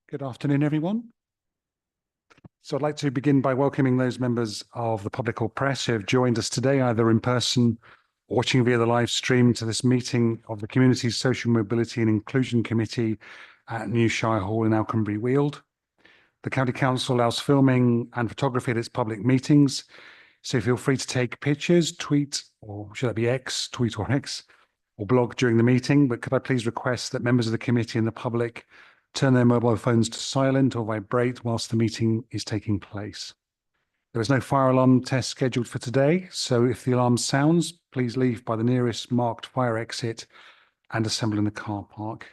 Good afternoon, everyone. So I'd like to begin by welcoming those members of the public or press who have joined us today, either in person or watching via the live stream to this meeting of the Community's Social Mobility and Inclusion Committee at New Shire Hall in Alconbury Weald. The County Council allows filming and photography at its public meetings, so feel free to take pictures, tweet, or should that be tweet or X, or blog during the meeting. But could I please request that members of the committee and the public turn their mobile phones to silent or vibrate whilst the meeting is taking place. There is no fire alarm test scheduled for today, so if the alarm sounds, please leave by the nearest marked fire exit and assemble in the car park.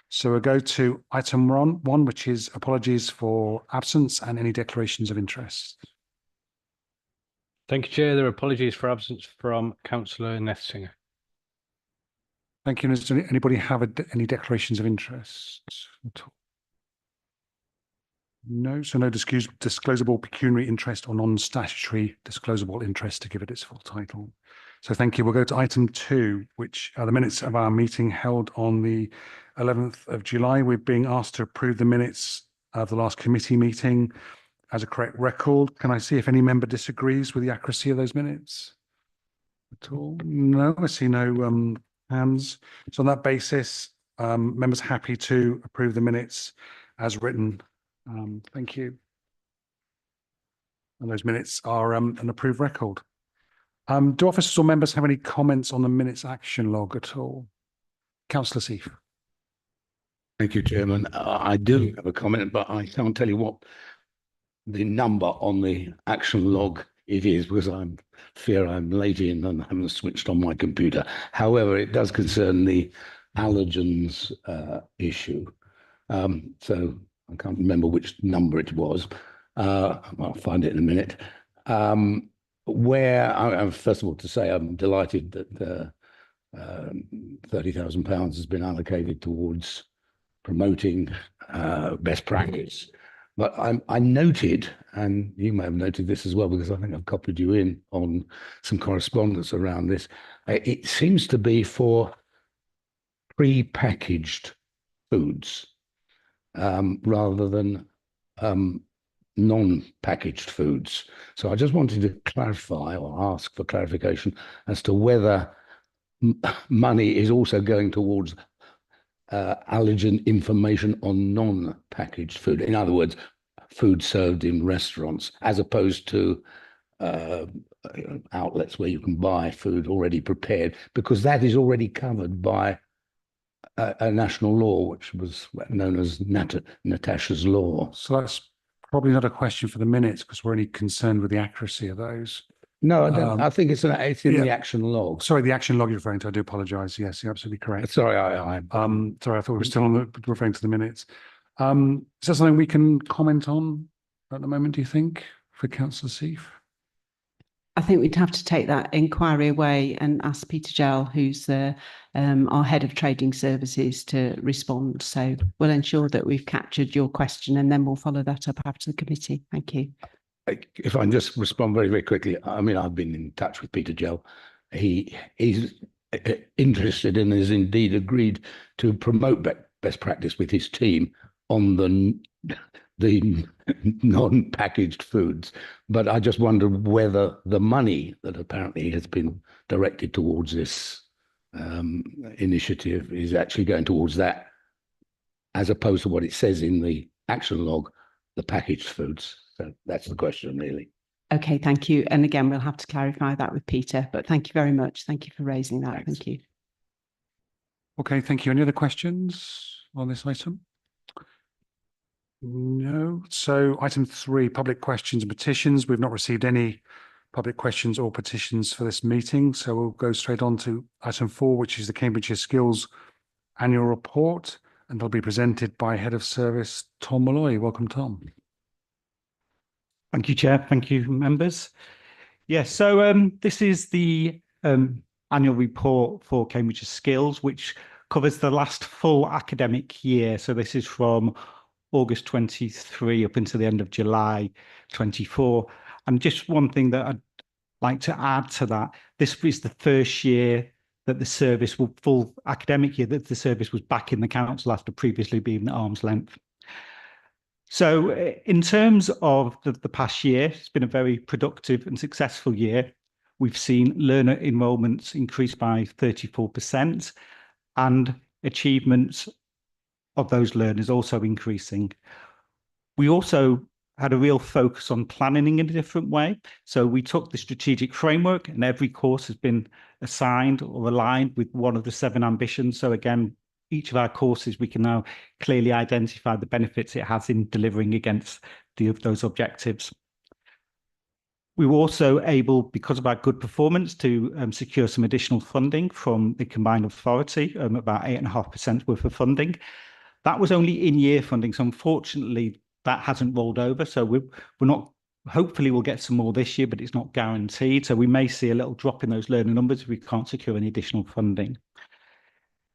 So we'll go to item one, which is apologies for absence and any declarations of interest. Thank you, Chair. There are apologies for absence from Councillor Nethsinger. Thank you. Does anybody have any declarations of interest at all? No, so no disclosable pecuniary interest or non-statutory disclosable interest, to give it its full title. So thank you. We'll go to item 2, which are the minutes of our meeting held on the 11th of July. We're being asked to approve the minutes of the last committee meeting as a correct record. Can I see if any member disagrees with the accuracy of those minutes at all? No, I see no hands. So on that basis, members happy to approve the minutes as written. Thank you. And those minutes are an approved record. Do officers or members have any comments on the minutes action log at all? Councillor Seif. Thank you, Chairman. I do have a comment, but I can't tell you what the number on the action log it is, because I fear I'm lazy and haven't switched on my computer. However, it does concern the allergens issue. So I can't remember which number it was. I'll find it in a minute. First of all, to say I'm delighted that £30,000 has been allocated towards promoting best practice. But I noted, and you may have noted this as well, because I think I've copied you in on some correspondence around this. It seems to be for pre-packaged foods rather than non-packaged foods. So I just wanted to clarify or ask for clarification as to whether money is also going towards allergen information on non-packaged food. In other words, food served in restaurants, as opposed to outlets where you can buy food already prepared, because that is already covered by a national law, which was known as Natasha's Law. So that's probably not a question for the minutes, because we're only concerned with the accuracy of those. No, I don't. I think it's in the action log. Sorry, the action log you're referring to. I do apologise. Yes, you're absolutely correct. Sorry, sorry, I thought we were still referring to the minutes. Is that something we can comment on at the moment, do you think, for Councillor Seif? I think we'd have to take that inquiry away and ask Peter Gell, who's our head of trading services, to respond. So we'll ensure that we've captured your question, and then we'll follow that up after the committee. Thank you. If I can just respond very, very quickly. I mean, I've been in touch with Peter Gell. He's interested and has indeed agreed to promote best practice with his team on the non-packaged foods. But I just wonder whether the money that apparently has been directed towards this initiative is actually going towards that, as opposed to what it says in the action log, the packaged foods. So that's the question, really. Okay, thank you. And again, we'll have to clarify that with Peter, but thank you very much. Thank you for raising that. Thanks. Thank you. Okay, thank you. Any other questions on this item? No. So item 3, public questions and petitions. We've not received any public questions or petitions for this meeting. So we'll go straight on to item 4, which is the Cambridgeshire Skills Annual Report, and they'll be presented by Head of Service, Tom Malloy. Welcome, Tom. Thank you, Chair. Thank you, members. Yes, so this is the annual report for Cambridgeshire Skills, which covers the last full academic year. So this is from August 23 up until the end of July 24. And just one thing that I'd like to add to that, this is the first year that the service will, full academic year, that the service was back in the council after previously being at arm's length. So in terms of the past year, it's been a very productive and successful year. We've seen learner enrolments increase by 34% and achievements of those learners also increasing. We also had a real focus on planning in a different way. So we took the strategic framework, and every course has been assigned or aligned with one of the 7 ambitions. So again, each of our courses, we can now clearly identify the benefits it has in delivering against those objectives. We were also able, because of our good performance, to secure some additional funding from the combined authority, about 8.5% worth of funding. That was only in-year funding, so unfortunately that hasn't rolled over. So we're not. Hopefully we'll get some more this year, but it's not guaranteed. So we may see a little drop in those learner numbers if we can't secure any additional funding.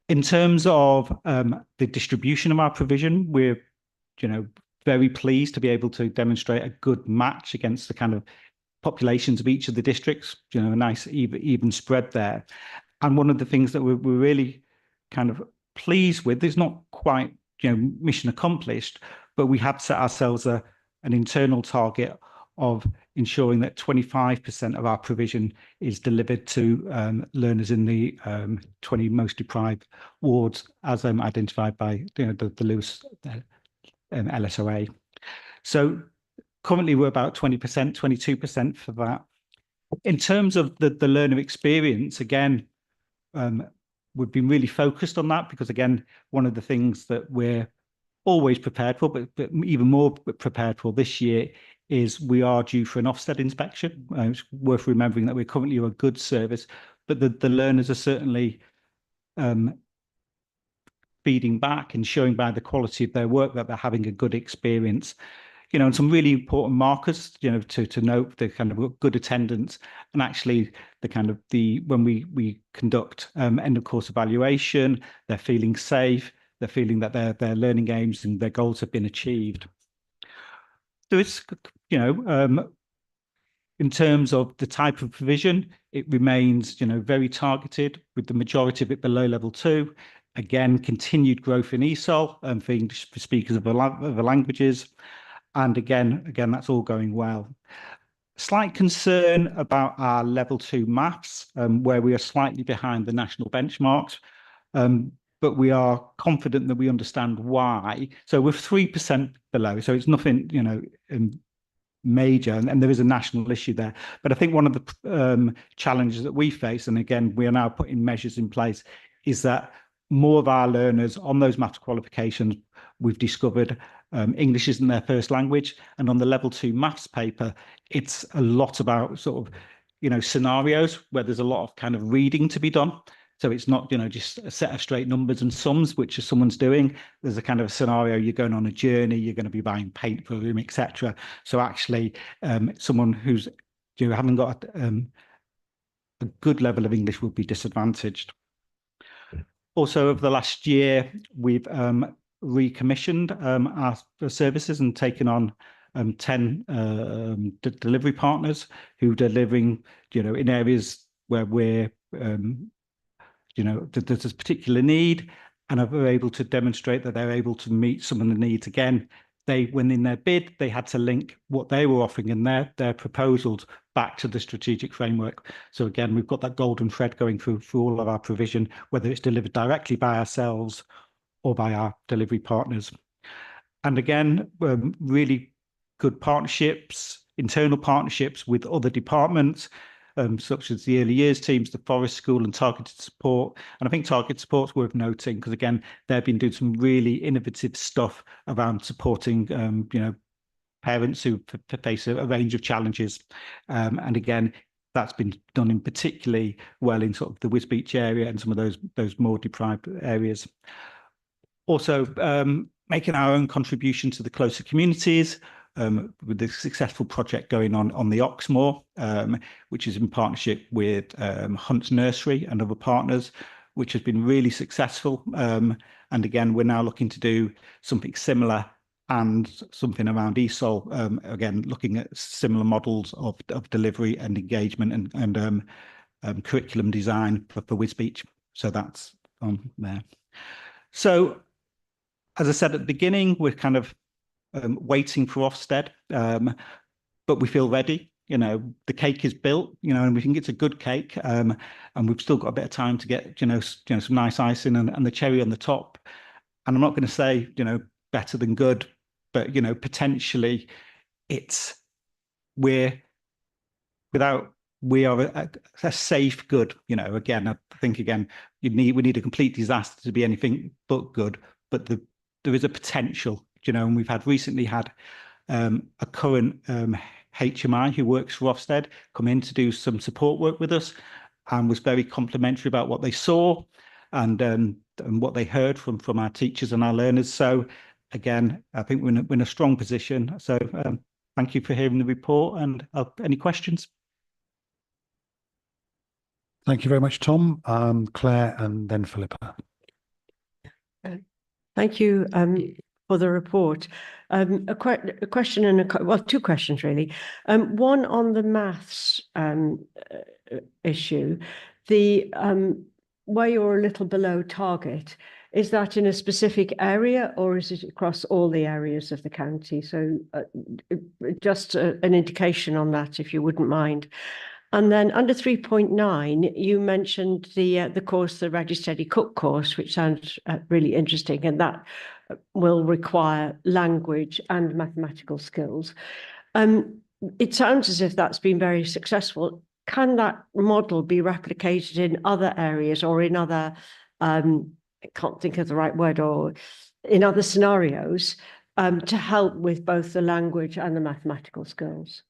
In terms of the distribution of our provision, we're, very pleased to be able to demonstrate a good match against the kind of populations of each of the districts. A nice even spread there. And one of the things that we're really kind of pleased with is not quite mission accomplished, but we had set ourselves an internal target of ensuring that 25% of our provision is delivered to learners in the 20 most deprived wards, as identified by the Lewis LSOA. So currently we're about 20%, 22% for that. In terms of the learner experience, again, we've been really focused on that because, again, one of the things that we're always prepared for, but even more prepared for this year, is we are due for an Ofsted inspection. It's worth remembering that we're currently a good service, but the learners are certainly feeding back and showing by the quality of their work that they're having a good experience. And some really important markers, to note the kind of good attendance and actually the kind of when we conduct end of course evaluation, they're feeling safe, they're feeling that their learning aims and their goals have been achieved. So it's, in terms of the type of provision, it remains, very targeted, with the majority of it below level 2. Again, continued growth in ESOL for English speakers of other languages. And again, that's all going well. Slight concern about our level 2 maths, where we are slightly behind the national benchmarks, but we are confident that we understand why. So we're 3% below, so it's nothing, major, and there is a national issue there. But I think one of the challenges that we face, and again, we are now putting measures in place, is that more of our learners on those maths qualifications, we've discovered English isn't their first language. And on the level 2 maths paper, it's a lot about sort of, scenarios where there's a lot of kind of reading to be done. So it's not, just a set of straight numbers and sums, which is someone's doing. There's a kind of a scenario, you're going on a journey, you're going to be buying paint for a room, etc. So actually, someone who's haven't got a good level of English will be disadvantaged. Also, over the last year, we've recommissioned our services and taken on 10 delivery partners who are delivering, in areas where we're, there's a particular need, and are able to demonstrate that they're able to meet some of the needs. Again, when in their bid, they had to link what they were offering in their proposals back to the strategic framework. So again, we've got that golden thread going through all of our provision, whether it's delivered directly by ourselves or by our delivery partners. And again, really good partnerships, internal partnerships with other departments, such as the early years teams, the Forest School, and targeted support. And I think targeted support's worth noting because, again, they've been doing some really innovative stuff around supporting, parents who face a range of challenges. And again, that's been done in particularly well in sort of the Wisbech area and some of those more deprived areas. Also, making our own contribution to the closer communities, with the successful project going on the Oxmoor, which is in partnership with Hunt's Nursery and other partners, which has been really successful. And again, we're now looking to do something similar and something around ESOL, again, looking at similar models of delivery and engagement and curriculum design for Wisbech. So that's on there. So, as I said at the beginning, we're kind of waiting for Ofsted, but we feel ready. You know, the cake is built, you know, and we think it's a good cake, and we've still got a bit of time to get, some nice icing and the cherry on the top. And I'm not going to say, better than good, but, potentially we are a safe good. Again, I think we need a complete disaster to be anything but good, but there is a potential, and we've recently had a current HMI who works for Ofsted come in to do some support work with us, and was very complimentary about what they saw and what they heard from our teachers and our learners. So again, I think we're in a strong position. So thank you for hearing the report, and any questions? Thank you very much, Tom. Claire and then Philippa. Thank you for the report. A question and two questions really. One on the maths issue, where you're a little below target. Is that in a specific area or is it across all the areas of the county? So just an indication on that, if you wouldn't mind. And then under 3.9, you mentioned the course, the Ready Steady Cook course, which sounds really interesting, and that will require language and mathematical skills. It sounds as if that's been very successful. Can that model be replicated in other areas or in other, I can't think of the right word, or in other scenarios to help with both the language and the mathematical skills?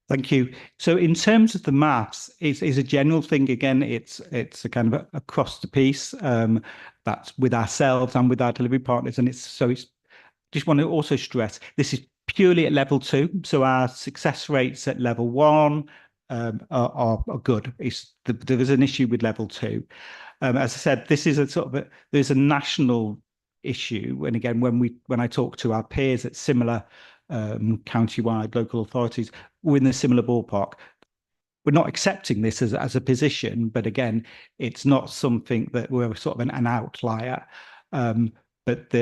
Thank you. So in terms of the maths, it's a general thing. Again, it's a kind of across the piece that's with ourselves and with our delivery partners. And it's just want to also stress, this is purely at level 2. So our success rates at level 1 are good. There is an issue with level 2. As I said, this is there's a national issue. And again, when I talk to our peers at similar county-wide local authorities, we're in a similar ballpark. We're not accepting this as a position, but again, it's not something that we're sort of an outlier. But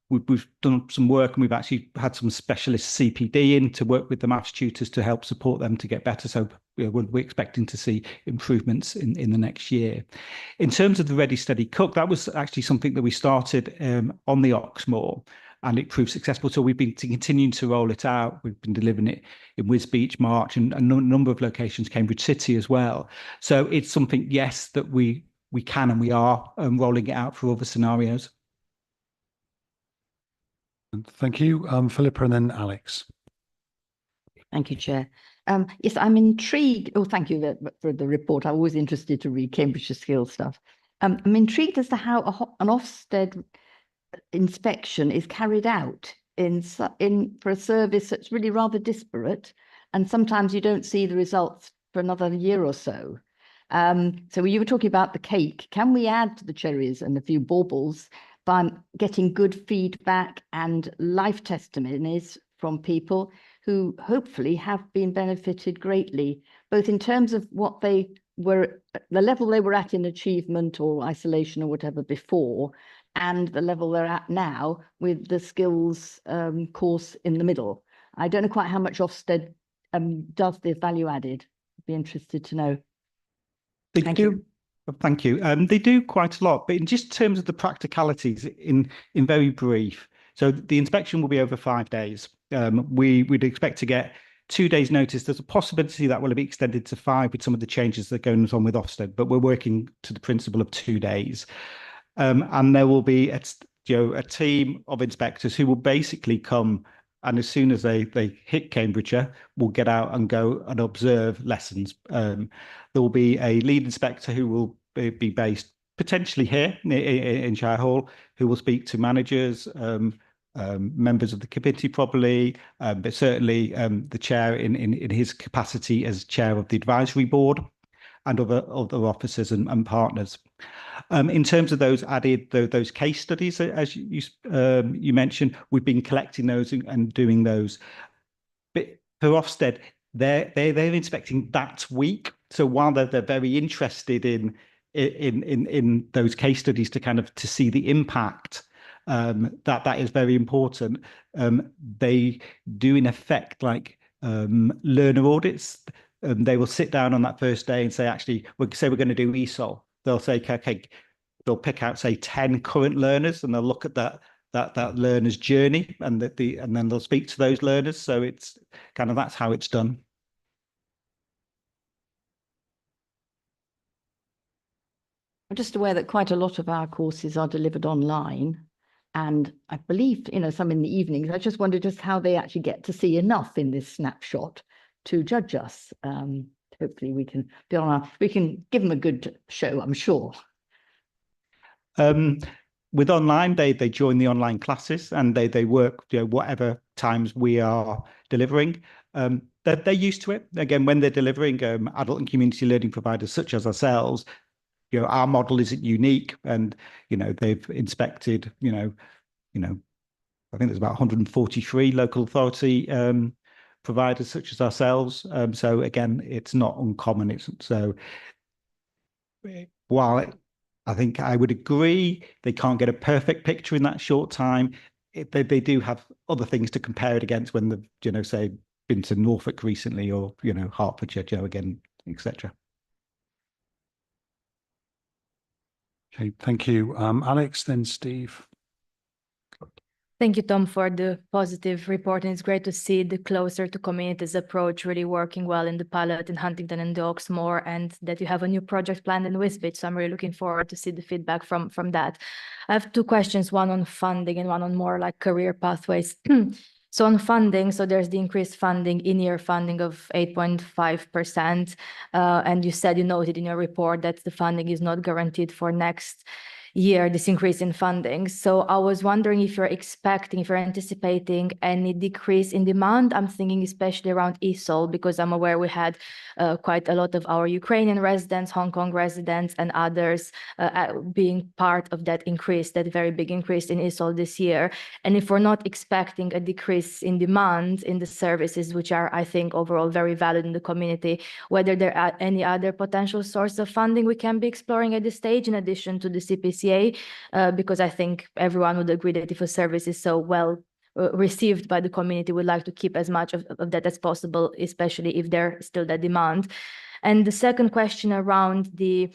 we've done some work, and we've actually had some specialist CPD in to work with the maths tutors to help support them to get better. So we're expecting to see improvements in the next year. In terms of the Ready Steady Cook, that was actually something that we started on the Oxmoor, and it proved successful. So we've been continuing to roll it out. We've been delivering it in Wisbech, March, and a number of locations, Cambridge City as well. So it's something, yes, that we can and we are rolling it out for other scenarios. Thank you, Philippa, and then Alex. Thank you, Chair. Yes, I'm intrigued. Oh, thank you for the report. I'm always interested to read Cambridgeshire Skills stuff. I'm intrigued as to how an Ofsted inspection is carried out for a service that's really rather disparate, and sometimes you don't see the results for another year or so. So you were talking about the cake. Can we add to the cherries and a few baubles by getting good feedback and life testimonies from people who hopefully have been benefited greatly, both in terms of what they were, the level they were at in achievement or isolation or whatever before, and the level they're at now with the skills course in the middle. I don't know quite how much Ofsted does the value added. I'd be interested to know. Thank you. Thank you. They do quite a lot, but in just terms of the practicalities, in very brief. So the inspection will be over 5 days. We'd expect to get 2 days notice. There's a possibility that will be extended to 5 with some of the changes that are going on with Ofsted, but we're working to the principle of 2 days. And there will be a team of inspectors who will basically come, and as soon as they hit Cambridgeshire, will get out and go and observe lessons. There will be a lead inspector who will be based potentially here in Shire Hall, who will speak to managers, members of the committee probably, but certainly the chair in his capacity as chair of the advisory board, and other officers and partners. In terms of those case studies, as you mentioned, we've been collecting those and doing those. But for Ofsted, they're inspecting that week. So while they're very interested in those case studies to see the impact, that is very important. They do in effect like learner audits. They will sit down on that first day and say, actually, we're going to do ESOL. They'll say, okay, they'll pick out, say, 10 current learners, and they'll look at that learner's journey, and and then they'll speak to those learners. So it's kind of, that's how it's done. I'm just aware that quite a lot of our courses are delivered online, and I believe, some in the evenings. I just wonder just how they actually get to see enough in this snapshot to judge us. Hopefully we can we can give them a good show, I'm sure. With online, they join the online classes, and they work, whatever times we are delivering. They're used to it. Again, when they're delivering, adult and community learning providers such as ourselves, our model isn't unique, and they've inspected, I think there's about 143 local authority providers such as ourselves. So again, it's not uncommon. So while I think I would agree they can't get a perfect picture in that short time, they do have other things to compare it against when they've, say, been to Norfolk recently, or Hertfordshire, again, etc. Okay, thank you. Alex, then Steve. Thank you, Tom, for the positive report. And it's great to see the closer to communities approach really working well in the pilot in Huntingdon and the Oxmoor, and that you have a new project planned in Wisbech. So I'm really looking forward to see the feedback from that. I have two questions, one on funding and one on more like career pathways. So on funding, so there's the increased funding, in-year funding of 8.5%. And you noted in your report that the funding is not guaranteed for next year, this increase in funding. So I was wondering if you're anticipating any decrease in demand. I'm thinking especially around ESOL, because I'm aware we had quite a lot of our Ukrainian residents, Hong Kong residents, and others being part of that very big increase in ESOL this year. And if we're not expecting a decrease in demand in the services, which are, I think, overall very valued in the community, whether there are any other potential source of funding we can be exploring at this stage in addition to the CPCA, because I think everyone would agree that if a service is so well received by the community, would like to keep as much of that as possible, especially if there's still that demand. And the second question around the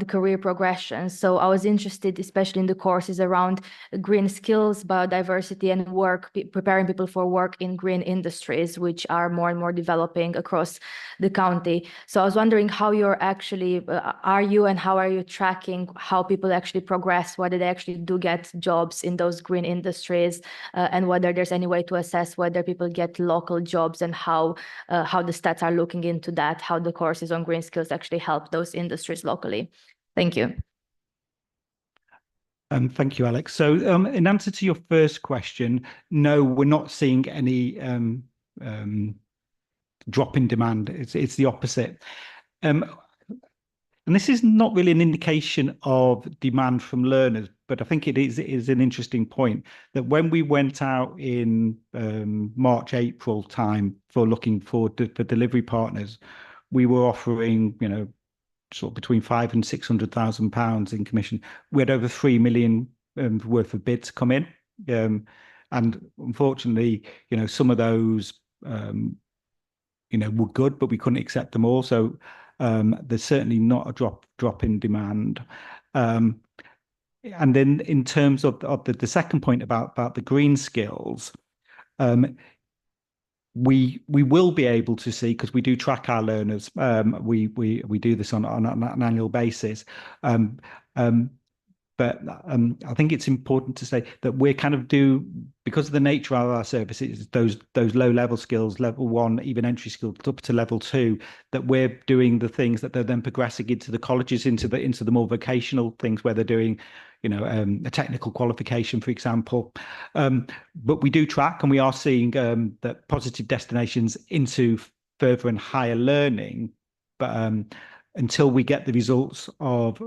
career progression. So I was interested, especially in the courses around green skills, biodiversity, and work, preparing people for work in green industries, which are more and more developing across the county. So I was wondering how you're actually, and how are you tracking how people actually progress, whether they actually do get jobs in those green industries, and whether there's any way to assess whether people get local jobs, and how the stats are looking into that, how the courses on green skills actually help those industries locally. Thank you. Thank you, Alex. So in answer to your first question, no, we're not seeing any drop in demand. It's the opposite. And this is not really an indication of demand from learners, but I think it is an interesting point that when we went out in March, April time for looking for delivery partners, we were offering, sort of between £500,000 and £600,000 in commission. We had over 3 million worth of bids come in, and unfortunately, some of those, were good, but we couldn't accept them all. So there's certainly not a drop in demand. And then in terms of the second point about the green skills, we will be able to see, because we do track our learners. We do this on an annual basis. But I think it's important to say that we're because of the nature of our services, those low level skills, level 1, even entry skills up to level 2, that we're doing the things that they're then progressing into the colleges, into the more vocational things where they're doing, a technical qualification, for example. But we do track, and we are seeing that positive destinations into further and higher learning. But until we get the results of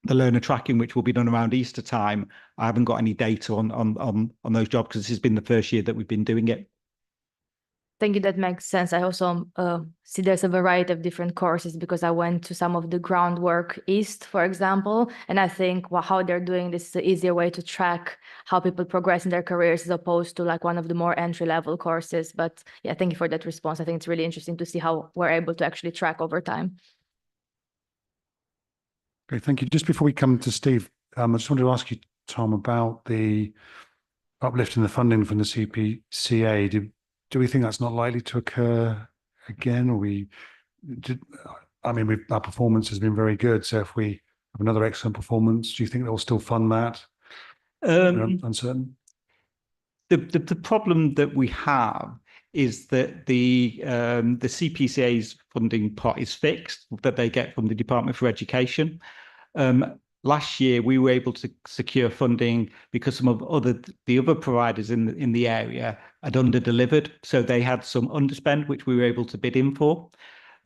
the learner tracking, which will be done around Easter time, I haven't got any data on those jobs, because this has been the first year that we've been doing it. Thank you. That makes sense. I also see there's a variety of different courses because I went to some of the groundwork East, for example, and I think how they're doing this is an easier way to track how people progress in their careers as opposed to like one of the more entry-level courses. But yeah, thank you for that response. I think it's really interesting to see how we're able to actually track over time. Okay, thank you. Just before we come to Steve, I just wanted to ask you, Tom, about the uplift in the funding from the CPCA. Do we think that's not likely to occur again? Or our performance has been very good. So if we have another excellent performance, do you think they'll still fund that? Uncertain. The problem that we have is that the CPCA's funding pot is fixed that they get from the Department for Education. Last year, we were able to secure funding because some of the other providers in the area had under-delivered. So they had some underspend, which we were able to bid in for.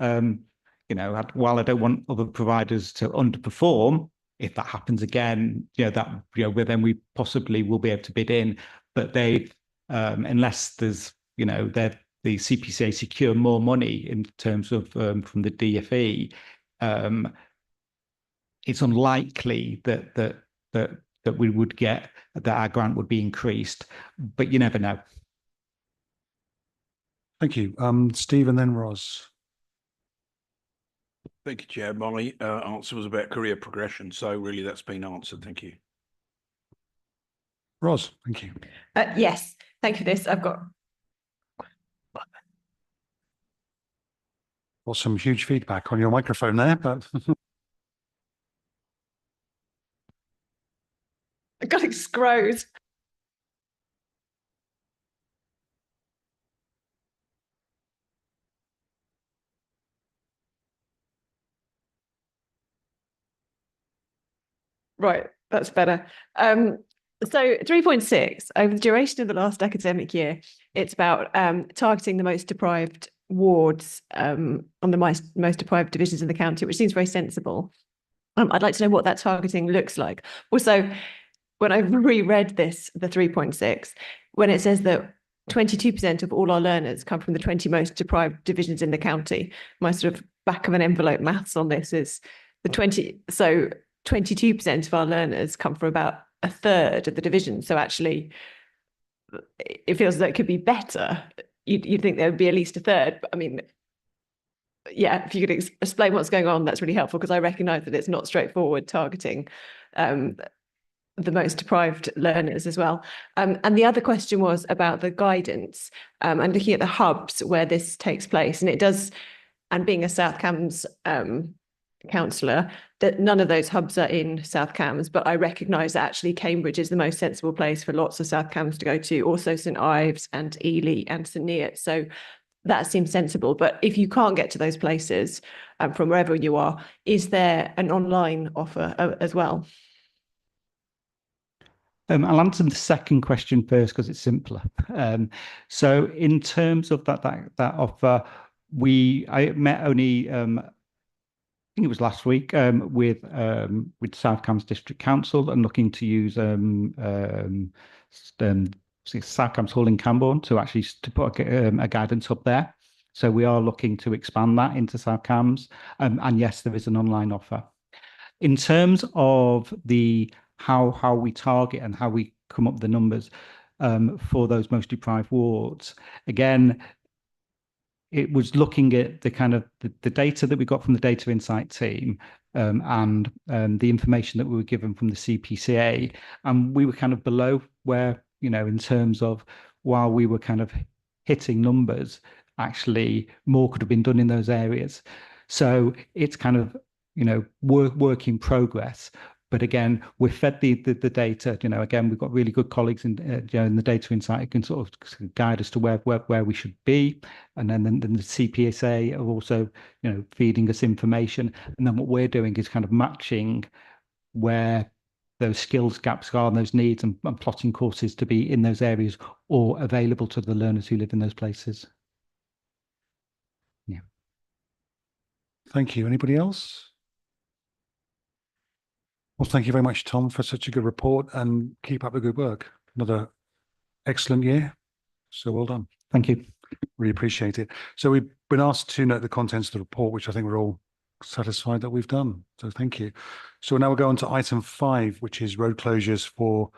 While I don't want other providers to underperform, if that happens again, then we possibly will be able to bid in. But they, unless there's, the CPCA secure more money in terms of from the DFE, it's unlikely that we would get that our grant would be increased, but you never know. Thank you. Steve and then Ros. Thank you, Chair. My answer was about career progression, so really that's been answered. Thank you. Ros, thank you. Yes, thank you for this. I've got Well, some huge feedback on your microphone there, but I got it screwed. Right, that's better. So 3.6, over the duration of the last academic year, it's about targeting the most deprived wards on the most deprived divisions in the county, which seems very sensible. I'd like to know what that targeting looks like. Also, when I reread this, the 3.6, when it says that 22% of all our learners come from the 20 most deprived divisions in the county, my sort of back of an envelope maths on this is the 22% of our learners come from about a third of the division. So actually, it feels that it could be better. You'd think there would be at least a third. But I mean, yeah, if you could explain what's going on, that's really helpful because I recognise that it's not straightforward targeting the most deprived learners as well. And the other question was about the guidance and looking at the hubs where this takes place. And it does, and being a South Cambs councillor, that none of those hubs are in South Cambs, but I recognise that actually Cambridge is the most sensible place for lots of South Cambs to go to, also St Ives and Ely and St Neots. So that seems sensible. But if you can't get to those places from wherever you are, is there an online offer as well? I'll answer the second question first because it's simpler. So in terms of that offer, I met only I think it was last week with South Cambs District Council and looking to use South Cambs Hall in Camborne to put a guidance hub there. So we are looking to expand that into South Cambs, and yes, there is an online offer. In terms of how we target and how we come up with the numbers for those most deprived wards. Again, it was looking at the kind of the data that we got from the Data Insight team and the information that we were given from the CPCA, and we were kind of below where, in terms of while we were kind of hitting numbers, actually more could have been done in those areas. So it's kind of, work in progress. But again, we're fed the data. Again, we've got really good colleagues in the Data Insight who can sort of guide us to where we should be, and then the CPSA are also feeding us information. And then what we're doing is kind of matching where those skills gaps are and those needs, and plotting courses to be in those areas or available to the learners who live in those places. Yeah. Thank you. Anybody else? Well, thank you very much, Tom, for such a good report, and keep up the good work. Another excellent year. So well done. Thank you. Really appreciate it. So we've been asked to note the contents of the report, which I think we're all satisfied that we've done. So thank you. So now we'll go on to item 5, which is road closures for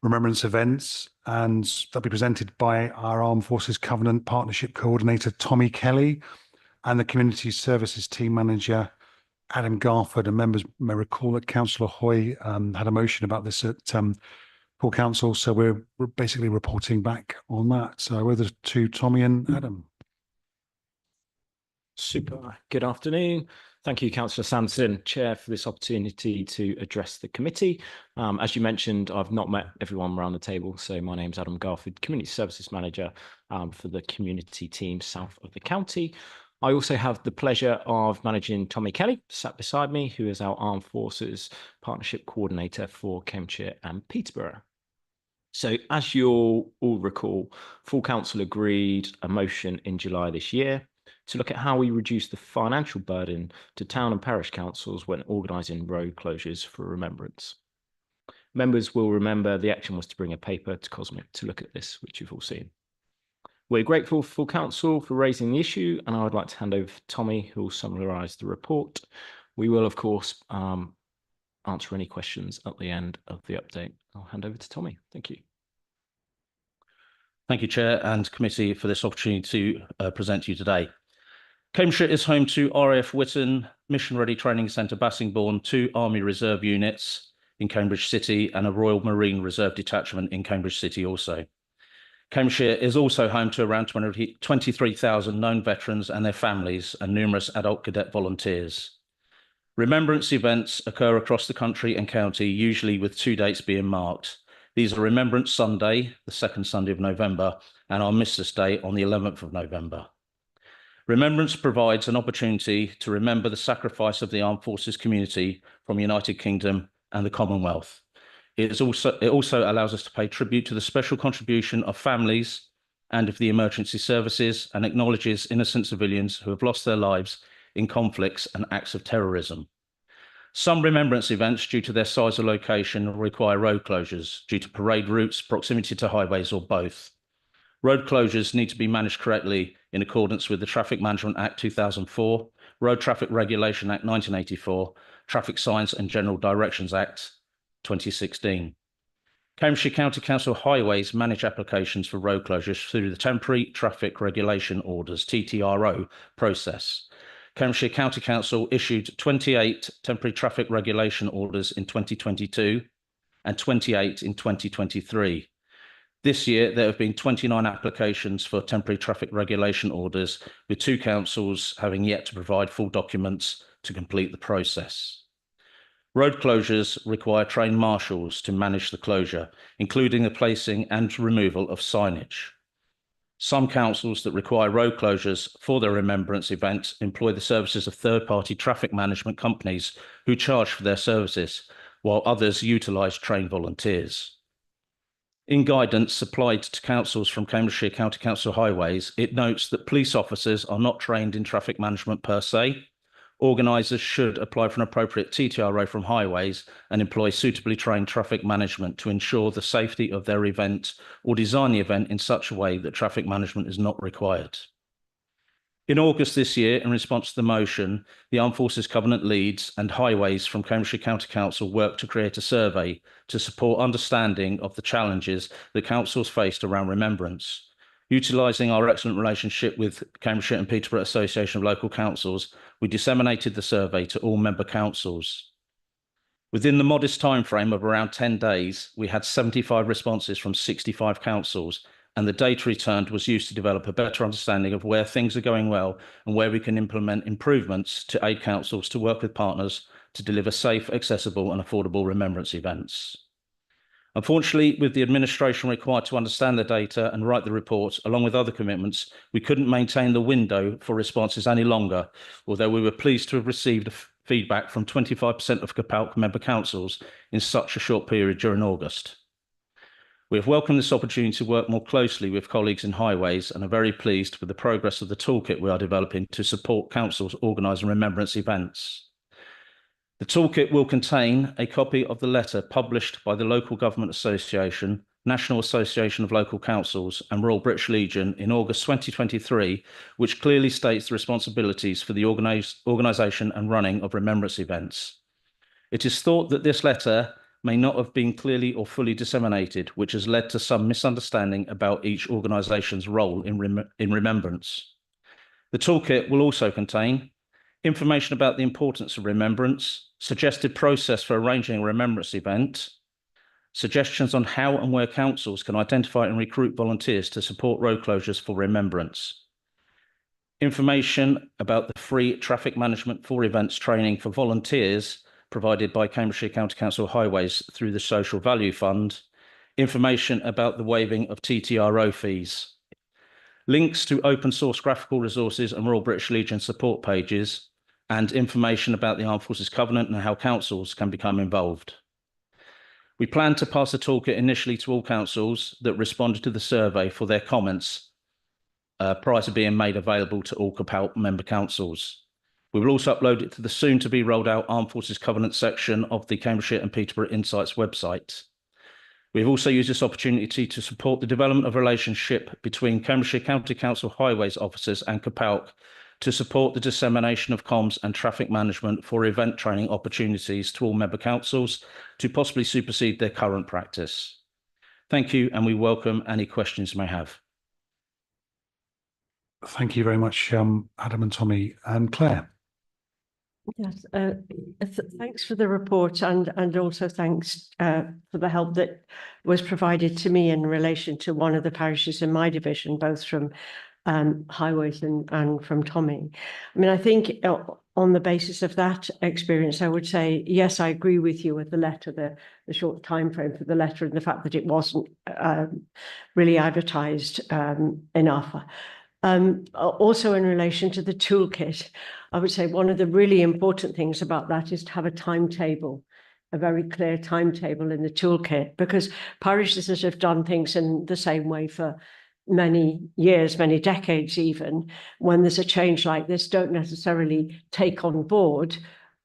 remembrance events, and that'll be presented by our Armed Forces Covenant Partnership Coordinator, Tommy Kelly, and the Community Services Team Manager, Adam Garford. And members may recall that Councillor Hoy had a motion about this at full council, so we're basically reporting back on that. So over to Tommy and Adam. Super. Good afternoon. Thank you, Councillor Sanderson, Chair, for this opportunity to address the committee. As you mentioned, I've not met everyone around the table. So my name's Adam Garford, Community Services Manager for the community team south of the county. I also have the pleasure of managing Tommy Kelly, sat beside me, who is our Armed Forces Partnership Coordinator for Cambridgeshire and Peterborough. So as you'll all recall, full council agreed a motion in July this year to look at how we reduce the financial burden to town and parish councils when organising road closures for remembrance. Members will remember the action was to bring a paper to Cosmic to look at this, which you've all seen. We're grateful for full council for raising the issue, and I would like to hand over to Tommy, who will summarise the report. We will, of course, answer any questions at the end of the update. I'll hand over to Tommy. Thank you. Thank you, Chair and Committee, for this opportunity to present to you today. Cambridgeshire is home to RAF Witton, Mission Ready Training Centre Bassingbourn, 2 Army Reserve units in Cambridge City and a Royal Marine Reserve detachment in Cambridge City also. Cambridgeshire is also home to around 23,000 known veterans and their families and numerous adult cadet volunteers. Remembrance events occur across the country and county, usually with 2 dates being marked. These are Remembrance Sunday, the 2nd Sunday of November, and Armistice Day on the 11th of November. Remembrance provides an opportunity to remember the sacrifice of the armed forces community from United Kingdom and the Commonwealth. It also allows us to pay tribute to the special contribution of families and of the emergency services, and acknowledges innocent civilians who have lost their lives in conflicts and acts of terrorism. Some remembrance events, due to their size or location, require road closures due to parade routes, proximity to highways, or both. Road closures need to be managed correctly in accordance with the Traffic Management Act 2004, Road Traffic Regulation Act 1984, Traffic Signs and General Directions Act 2016. Cambridgeshire County Council Highways manage applications for road closures through the Temporary Traffic Regulation Orders, TTRO, process. Cambridgeshire County Council issued 28 temporary traffic regulation orders in 2022 and 28 in 2023. This year, there have been 29 applications for temporary traffic regulation orders, with 2 councils having yet to provide full documents to complete the process. Road closures require trained marshals to manage the closure, including the placing and removal of signage. Some councils that require road closures for their remembrance events employ the services of third-party traffic management companies who charge for their services, while others utilise trained volunteers. In guidance supplied to councils from Cambridgeshire County Council Highways, it notes that police officers are not trained in traffic management per se. Organisers should apply for an appropriate TTRO from Highways and employ suitably trained traffic management to ensure the safety of their event, or design the event in such a way that traffic management is not required. In August this year, in response to the motion, the Armed Forces Covenant Leads and Highways from Cambridgeshire County Council worked to create a survey to support understanding of the challenges that councils faced around remembrance. Utilising our excellent relationship with Cambridgeshire and Peterborough Association of Local Councils, we disseminated the survey to all member councils. Within the modest timeframe of around 10 days, we had 75 responses from 65 councils, and the data returned was used to develop a better understanding of where things are going well and where we can implement improvements to aid councils to work with partners to deliver safe, accessible and affordable remembrance events. Unfortunately, with the administration required to understand the data and write the report, along with other commitments, we couldn't maintain the window for responses any longer, although we were pleased to have received feedback from 25% of CAPALC member councils in such a short period during August. We have welcomed this opportunity to work more closely with colleagues in Highways and are very pleased with the progress of the toolkit we are developing to support councils organising remembrance events. The toolkit will contain a copy of the letter published by the Local Government Association, National Association of Local Councils and Royal British Legion in August 2023, which clearly states the responsibilities for the organisation and running of remembrance events. It is thought that this letter may not have been clearly or fully disseminated, which has led to some misunderstanding about each organisation's role in remembrance. The toolkit will also contain information about the importance of remembrance, suggested process for arranging a remembrance event, suggestions on how and where councils can identify and recruit volunteers to support road closures for remembrance, information about the free traffic management for events training for volunteers provided by Cambridgeshire County Council Highways through the Social Value Fund, information about the waiving of TTRO fees, links to open source graphical resources and Royal British Legion support pages, and information about the Armed Forces Covenant and how councils can become involved. We plan to pass the toolkit initially to all councils that responded to the survey for their comments prior to being made available to all member councils. We will also upload it to the soon to be rolled out Armed Forces Covenant section of the Cambridgeshire and Peterborough Insights website. We have also used this opportunity to support the development of a relationship between Cambridgeshire County Council Highways officers and CAPALC to support the dissemination of comms and traffic management for event training opportunities to all member councils to possibly supersede their current practice. Thank you, and we welcome any questions you may have. Thank you very much, Adam and Tommy. And Claire. Yes, thanks for the report and also thanks for the help that was provided to me in relation to one of the parishes in my division, both from Highways and from Tommy. I mean, I think on the basis of that experience, I would say, yes, I agree with you with the letter, the short time frame for the letter and the fact that it wasn't really advertised enough. Also in relation to the toolkit, I would say one of the really important things about that is to have a timetable, a very clear timetable in the toolkit, because parishes that have done things in the same way for many years, many decades even, when there's a change like this, don't necessarily take on board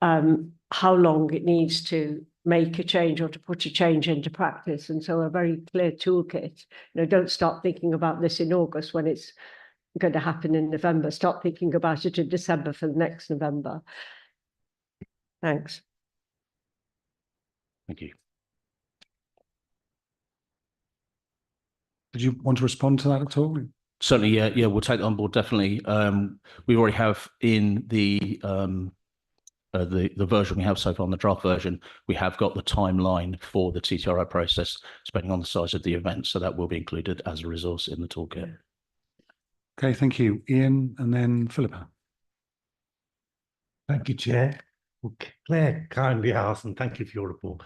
how long it needs to make a change or to put a change into practice. And so a very clear toolkit, don't start thinking about this in August when it's going to happen in November. Start thinking about it in December for the next November. Thanks. Thank you. Did you want to respond to that at all? Certainly, yeah, we'll take that on board, definitely. We already have in the version we have so far, on the draft version, we have got the timeline for the TTRO process, depending on the size of the event. So that will be included as a resource in the toolkit. Okay, thank you. Ian, and then Philippa. Thank you, Chair. Well, Claire kindly asked, and thank you for your report.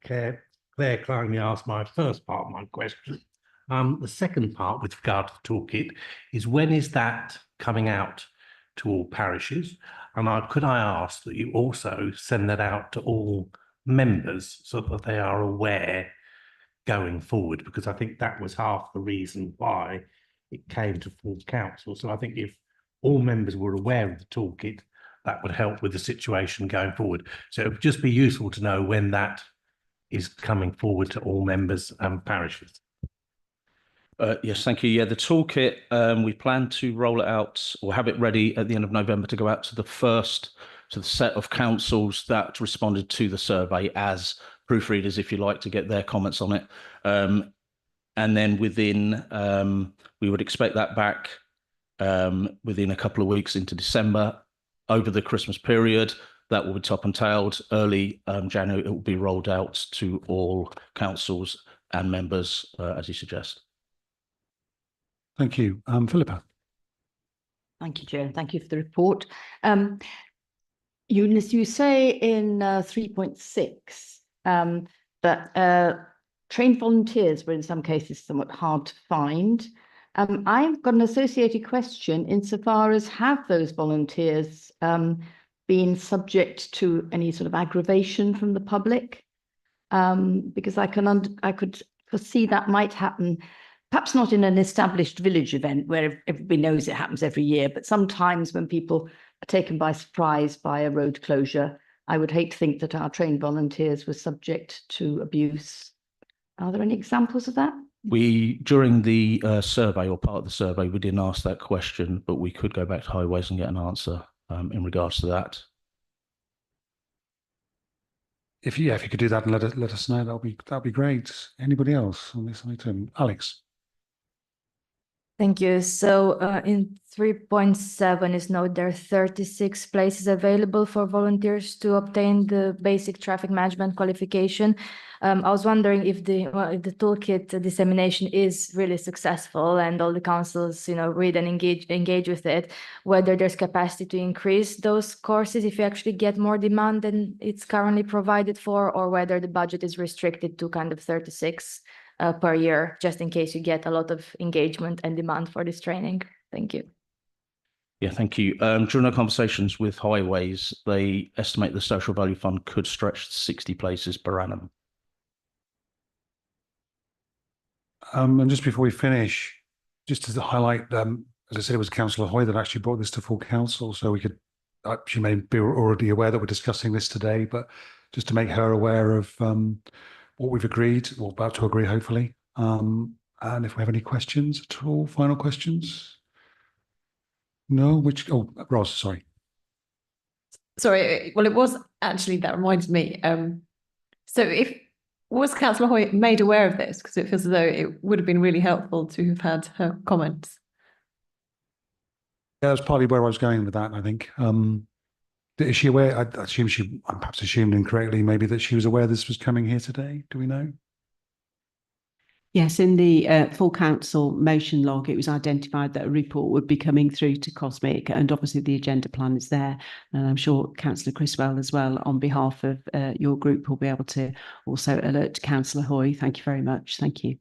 Claire kindly asked my first part of my question. The second part with regard to the toolkit is, when is that coming out to all parishes? And could I ask that you also send that out to all members so that they are aware going forward? Because I think that was half the reason why it came to full council. So I think if all members were aware of the toolkit, that would help with the situation going forward. So it would just be useful to know when that is coming forward to all members and parishes. Yes, thank you. Yeah, the toolkit, we plan to roll it out or have it ready at the end of November to go out to the set of councils that responded to the survey as proofreaders, if you like, to get their comments on it. And then we would expect that back within a couple of weeks into December. Over the Christmas period, that will be top and tailed. Early January, it will be rolled out to all councils and members, as you suggest. Thank you. Philippa. Thank you, Chair. Thank you for the report. You say in 3.6 that trained volunteers were in some cases somewhat hard to find. I've got an associated question insofar as, have those volunteers been subject to any sort of aggravation from the public? Because I could foresee that might happen, perhaps not in an established village event where everybody knows it happens every year, but sometimes when people are taken by surprise by a road closure, I would hate to think that our trained volunteers were subject to abuse Are there any examples of that? We, during the survey or part of the survey, we didn't ask that question, but we could go back to highways and get an answer in regards to that. If you could do that and let us know, that'll be great. Anybody else on this item? Alex. Thank you. So in 3.7 is note there are 36 places available for volunteers to obtain the basic traffic management qualification. I was wondering if the toolkit dissemination is really successful and all the councils, read and engage with it, whether there's capacity to increase those courses if you actually get more demand than it's currently provided for, or whether the budget is restricted to kind of 36 per year, just in case you get a lot of engagement and demand for this training. Thank you. Yeah, thank you. During our conversations with highways, they estimate the social value fund could stretch to 60 places per annum. And just before we finish, just to highlight, as I said, it was Councillor Hoy that actually brought this to full council, so we could, she may be already aware that we're discussing this today, but just to make her aware of what we've agreed, or about to agree, hopefully. And if we have any questions at all, final questions? No, Ros, sorry. Sorry, well, it was actually, that reminded me. So was Councillor Hoy made aware of this? Because it feels as though it would have been really helpful to have had her comments. Yeah, that's partly where I was going with that, I think. Is she aware? I assume I'm perhaps assumed incorrectly, maybe, that she was aware this was coming here today. Do we know? Yes, in the full council motion log, it was identified that a report would be coming through to Cosmic, and obviously the agenda plan is there. And I'm sure Councillor Criswell as well, on behalf of your group, will be able to also alert Councillor Hoy. Thank you very much. Thank you.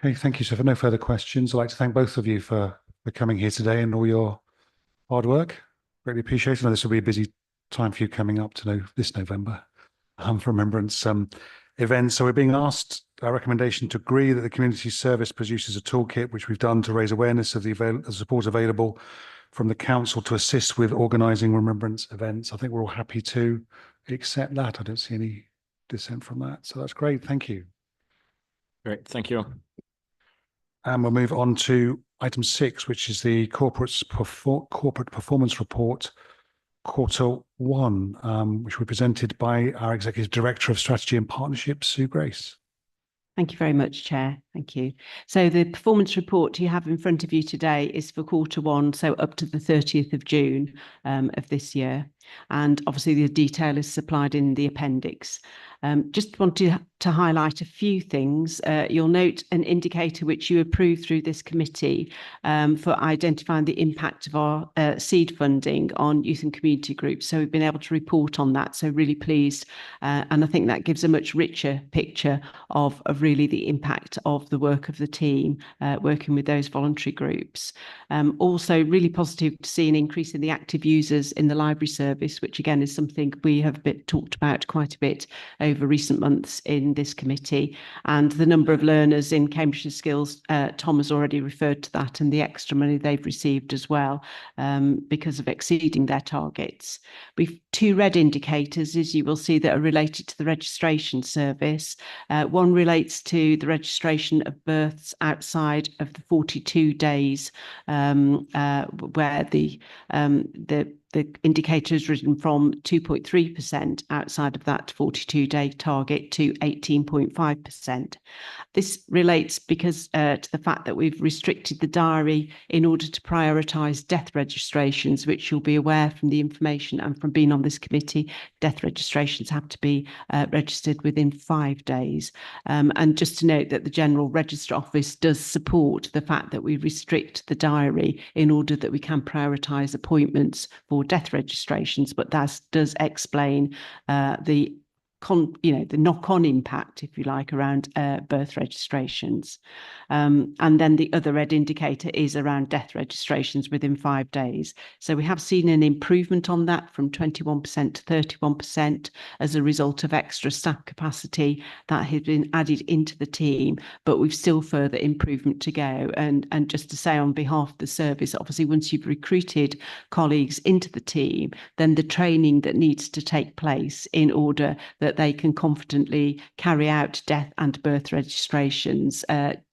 Okay, thank you. So for no further questions, I'd like to thank both of you for coming here today and all your hard work. Greatly appreciated. I know this will be a busy time for you coming up to this November for Remembrance events. So we're being asked our recommendation to agree that the community service produces a toolkit, which we've done to raise awareness of the support available from the council to assist with organising remembrance events. I think we're all happy to accept that. I don't see any dissent from that. So that's great. Thank you. Great. Thank you. And we'll move on to item 6, which is the corporate performance report, Q1, which will be presented by our Executive Director of Strategy and Partnerships, Sue Grace. Thank you very much, Chair. Thank you. So the performance report you have in front of you today is for Q1, so up to the 30th of June of this year. And obviously the detail is supplied in the appendix. Just want to highlight a few things. You'll note an indicator which you approved through this committee for identifying the impact of our seed funding on youth and community groups. So we've been able to report on that. So really pleased. And I think that gives a much richer picture of really the impact of the work of the team working with those voluntary groups. Also really positive to see an increase in the active users in the library service, which again is something we have talked about quite a bit over recent months in this committee, and the number of learners in Cambridgeshire Skills, Tom has already referred to that, and the extra money they've received as well because of exceeding their targets. We've 2 red indicators, as you will see, that are related to the registration service. One relates to the registration of births outside of the 42 days where the indicator has risen from 2.3% outside of that 42-day target to 18.5%. This relates because to the fact that we've restricted the diary in order to prioritise death registrations, which you'll be aware from the information and from being on this committee, death registrations have to be registered within 5 days. And just to note that the General Register Office does support the fact that we restrict the diary in order that we can prioritise appointments for death registrations, but that does explain the knock-on impact, if you like, around birth registrations. And then the other red indicator is around death registrations within 5 days. So we have seen an improvement on that from 21% to 31% as a result of extra staff capacity that has been added into the team, but we've still further improvement to go. And just to say on behalf of the service, obviously once you've recruited colleagues into the team, then the training that needs to take place in order that that they can confidently carry out death and birth registrations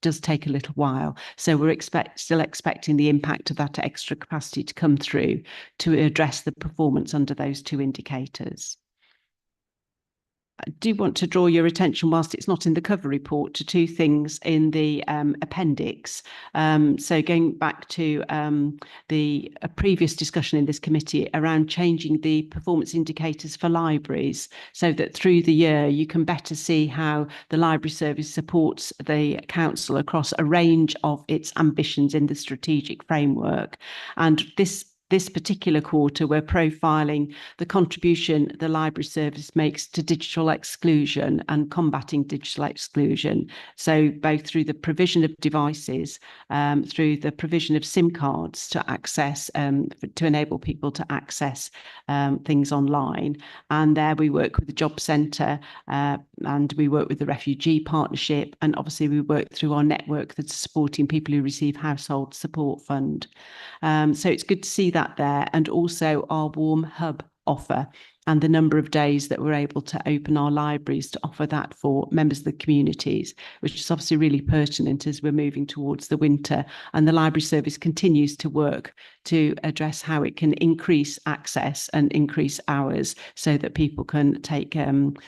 does take a little while. So we're still expecting the impact of that extra capacity to come through to address the performance under those two indicators. I do want to draw your attention, whilst it's not in the cover report, to two things in the appendix. So going back to the previous discussion in this committee around changing the performance indicators for libraries, so that through the year you can better see how the library service supports the council across a range of its ambitions in the strategic framework. And this particular quarter, we're profiling the contribution the library service makes to digital exclusion and combating digital exclusion. So both through the provision of devices, through the provision of SIM cards to access, to enable people to access things online. And there we work with the Job Centre and we work with the Refugee Partnership. And obviously we work through our network that's supporting people who receive Household Support Fund. So it's good to see that there, and also our Warm Hub offer and the number of days that we're able to open our libraries to offer that for members of the communities, which is obviously really pertinent as we're moving towards the winter. And the library service continues to work to address how it can increase access and increase hours so that people can take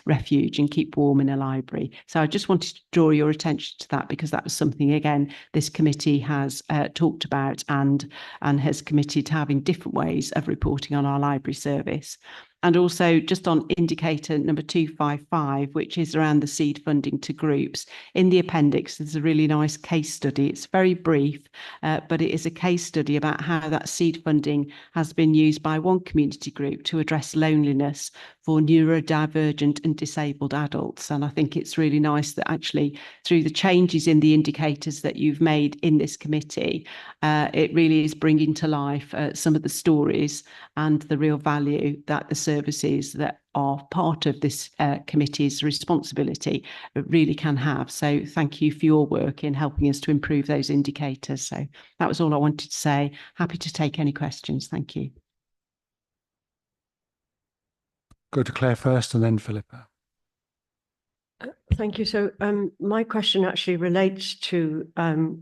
refuge and keep warm in a library. So I just wanted to draw your attention to that, because that was something, again, this committee has talked about and has committed to having different ways of reporting on our library service. And also just on indicator number 255, which is around the seed funding to groups. In the appendix, there's a really nice case study. It's very brief, but it is a case study about how that seed funding has been used by one community group to address loneliness for neurodivergent and disabled adults. And I think it's really nice that actually through the changes in the indicators that you've made in this committee, it really is bringing to life some of the stories and the real value that the services that are part of this committee's responsibility really can have. So thank you for your work in helping us to improve those indicators. So that was all I wanted to say. Happy to take any questions. Thank you. Go to Claire first and then Philippa. Thank you. So my question actually relates to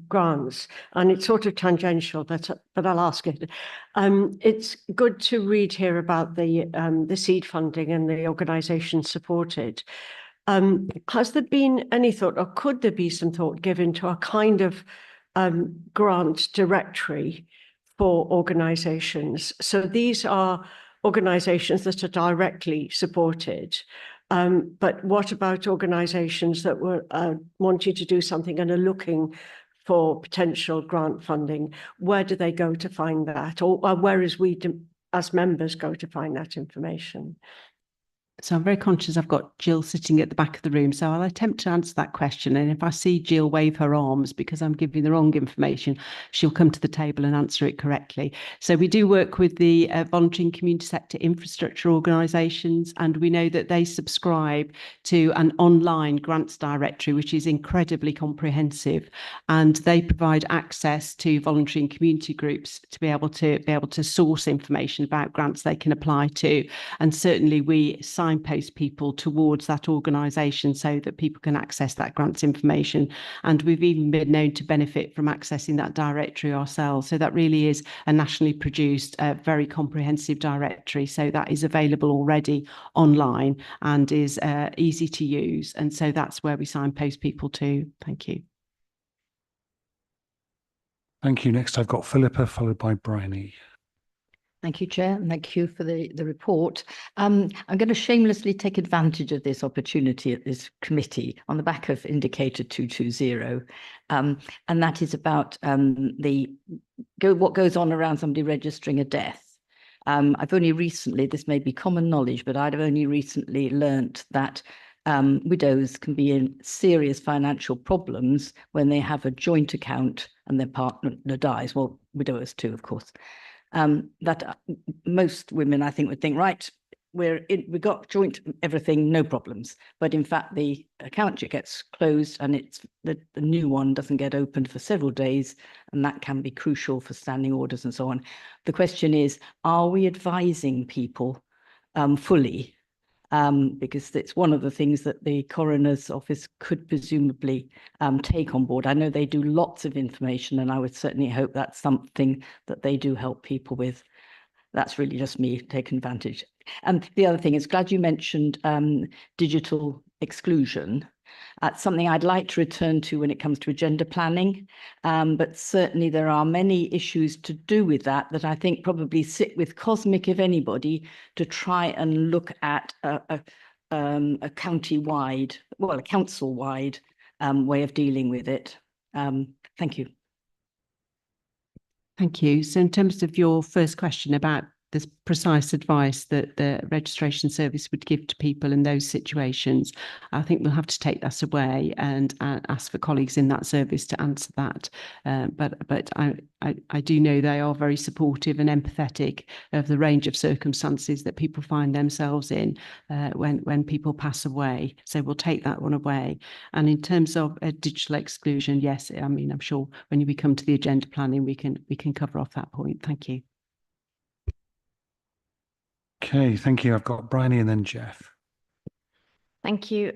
grants, and it's sort of tangential, but I'll ask it. It's good to read here about the seed funding and the organisations supported. Has there been any thought, or could there be some thought given to a kind of grant directory for organisations? So these are organisations that are directly supported. But what about organisations that were wanting to do something and are looking for potential grant funding? Where do they go to find that? Or where as we as members go to find that information? So I'm very conscious I've got Jill sitting at the back of the room, so I'll attempt to answer that question. And if I see Jill wave her arms because I'm giving the wrong information, she'll come to the table and answer it correctly. So we do work with the voluntary and community sector infrastructure organisations, and we know that they subscribe to an online grants directory, which is incredibly comprehensive, and they provide access to voluntary and community groups to be able to source information about grants they can apply to. And certainly we signpost people towards that organisation so that people can access that grants information. And we've even been known to benefit from accessing that directory ourselves. So that really is a nationally produced, very comprehensive directory. So that is available already online and is easy to use. And so that's where we signpost people to. Thank you. Thank you. Next, I've got Philippa, followed by Bryony. Thank you, Chair, and thank you for the report. I'm going to shamelessly take advantage of this opportunity at this committee on the back of Indicator 220, and that is about what goes on around somebody registering a death. I've only recently, this may be common knowledge, but I've only recently learnt that widows can be in serious financial problems when they have a joint account and their partner dies. Well, widowers too, of course. That most women, I think, would think, right, we got joint everything, no problems. But in fact, the account gets closed and the new one doesn't get opened for several days, and that can be crucial for standing orders and so on. The question is, are we advising people fully because it's one of the things that the coroner's office could presumably take on board. I know they do lots of information, and I would certainly hope that's something that they do help people with. That's really just me taking advantage. And the other thing is, glad you mentioned digital exclusion. That's something I'd like to return to when it comes to agenda planning. But certainly there are many issues to do with that I think probably sit with COSMIC, if anybody, to try and look at a county-wide, well, a council-wide way of dealing with it. Thank you. Thank you. So in terms of your first question about this precise advice that the registration service would give to people in those situations, I think we'll have to take that away and ask for colleagues in that service to answer that. But I do know they are very supportive and empathetic of the range of circumstances that people find themselves in when people pass away. So we'll take that one away. And in terms of digital exclusion, yes, I mean, I'm sure when we come to the agenda planning, we can cover off that point. Thank you. Okay, thank you. I've got Bryony and then Jeff. Thank you.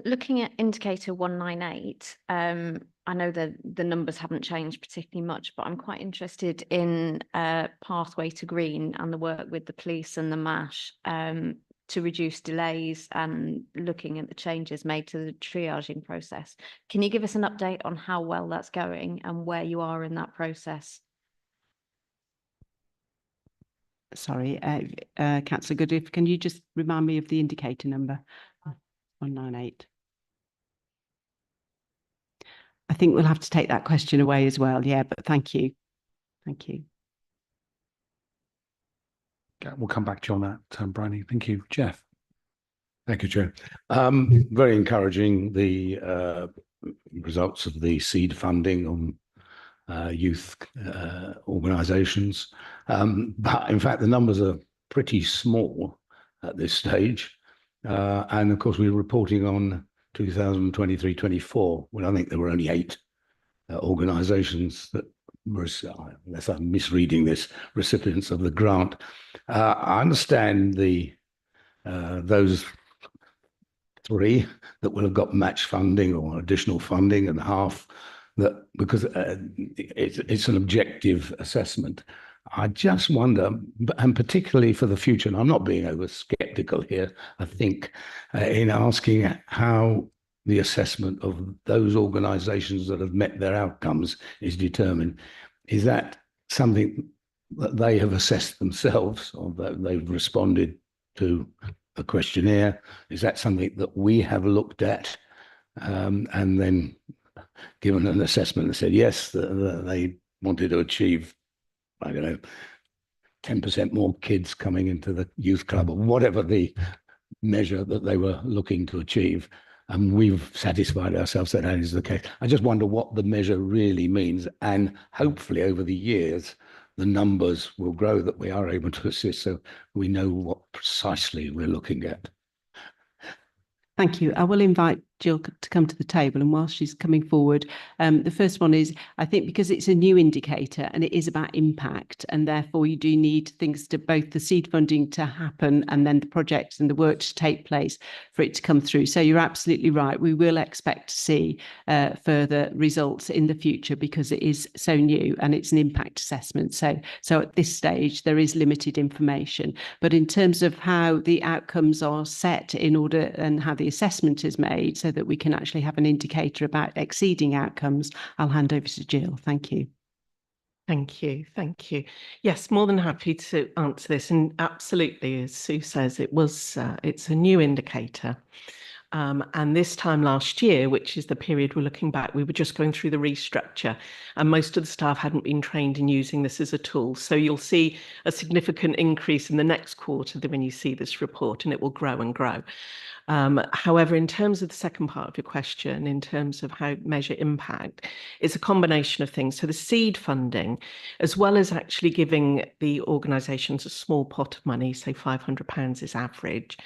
Looking at indicator 198, I know that the numbers haven't changed particularly much, but I'm quite interested in Pathway to Green and the work with the police and the MASH to reduce delays and looking at the changes made to the triaging process. Can you give us an update on how well that's going and where you are in that process? Sorry, Councillor Goodif, can you just remind me of the indicator number? 198. I think we'll have to take that question away as well. Yeah, but thank you. Thank you. Okay, we'll come back to you on that, Bryony. Thank you. Jeff. Thank you, Chair. Very encouraging, the results of the seed funding on youth organisations. But in fact, the numbers are pretty small at this stage. And of course, we're reporting on 2023-24, when I think there were only 8 organisations that were, unless I'm misreading this, recipients of the grant. I understand those 3 that will have got match funding or additional funding, and half that, because it's an objective assessment. I just wonder, and particularly for the future, and I'm not being over skeptical here, I think, in asking how the assessment of those organisations that have met their outcomes is determined. Is that something that they have assessed themselves, or that they've responded to a questionnaire? Is that something that we have looked at and then given an assessment and said, yes, they wanted to achieve, I don't know, 10% more kids coming into the youth club, or whatever the measure that they were looking to achieve, and we've satisfied ourselves that that is the case. I just wonder what the measure really means, and hopefully over the years the numbers will grow that we are able to assist, so we know what precisely we're looking at. Thank you. I will invite Jill to come to the table, and while she's coming forward, the first one is, I think because it's a new indicator and it is about impact, and therefore you do need things to both the seed funding to happen and then the projects and the work to take place for it to come through. So you're absolutely right. We will expect to see further results in the future because it is so new and it's an impact assessment. So at this stage, there is limited information. But in terms of how the outcomes are set in order and how the assessment is made, so that we can actually have an indicator about exceeding outcomes, I'll hand over to Jill. Thank you. Thank you. Thank you. Yes, more than happy to answer this. And absolutely, as Sue says, it's a new indicator. And this time last year, which is the period we're looking back, we were just going through the restructure, and most of the staff hadn't been trained in using this as a tool. So you'll see a significant increase in the next quarter when you see this report, and it will grow and grow. However, in terms of the second part of your question, in terms of how to measure impact, it's a combination of things. So the seed funding, as well as actually giving the organisations a small pot of money, say £500 is average,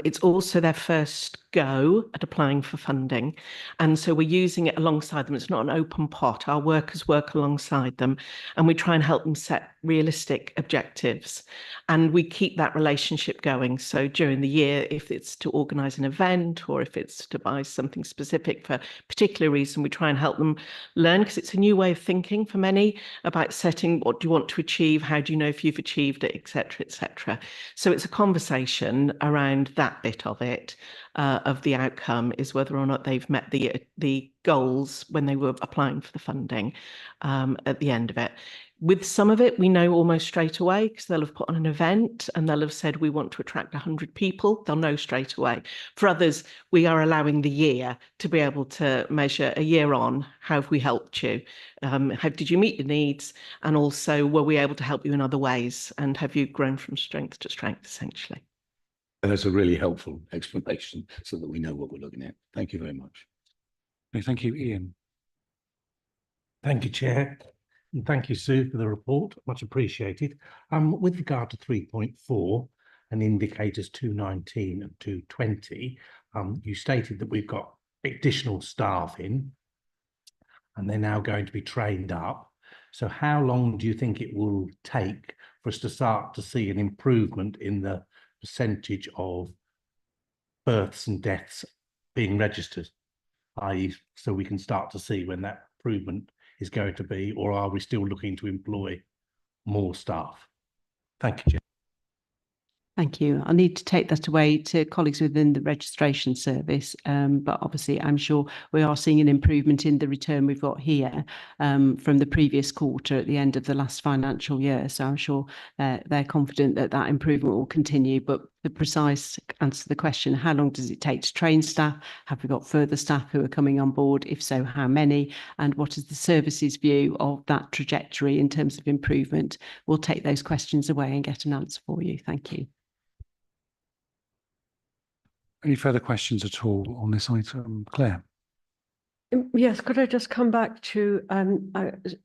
it's also their first go at applying for funding. And so we're using it alongside them. It's not an open pot. Our workers work alongside them and we try and help them set realistic objectives. And we keep that relationship going. So during the year, if it's to organise an event or if it's to buy something specific for a particular reason, we try and help them learn, because it's a new way of thinking for many about setting what do you want to achieve, how do you know if you've achieved it, etc., etc. So it's a conversation around that bit of it, of the outcome, is whether or not they've met the goals when they were applying for the funding at the end of it. With some of it, we know almost straight away, because they'll have put on an event and they'll have said, we want to attract 100 people. They'll know straight away. For others, we are allowing the year to be able to measure a year on, how have we helped you? How did you meet your needs? And also, were we able to help you in other ways? And have you grown from strength to strength, essentially? And that's a really helpful explanation so that we know what we're looking at. Thank you very much. Okay, thank you, Ian. Thank you, Chair. And thank you, Sue, for the report. Much appreciated. With regard to 3.4 and indicators 219 and 220, you stated that we've got additional staff in and they're now going to be trained up. So how long do you think it will take for us to start to see an improvement in the percentage of births and deaths being registered, i.e. so we can start to see when that improvement is going to be, or are we still looking to employ more staff? Thank you, Chair. Thank you. I'll need to take that away to colleagues within the registration service, but obviously I'm sure we are seeing an improvement in the return we've got here from the previous quarter at the end of the last financial year. So I'm sure they're confident that that improvement will continue. But the precise answer to the question, how long does it take to train staff? Have we got further staff who are coming on board? If so, how many? And what is the services view of that trajectory in terms of improvement? We'll take those questions away and get an answer for you. Thank you. Any further questions at all on this item? Claire? Yes, could I just come back to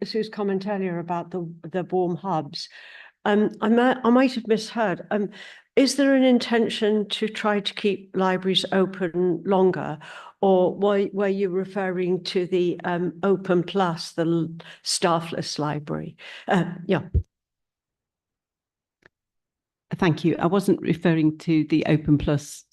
Sue's comment earlier about the warm hubs? I might have misheard. Is there an intention to try to keep libraries open longer, or were you referring to the Open Plus, the staffless library? Yeah. Thank you. I wasn't referring to the Open Plus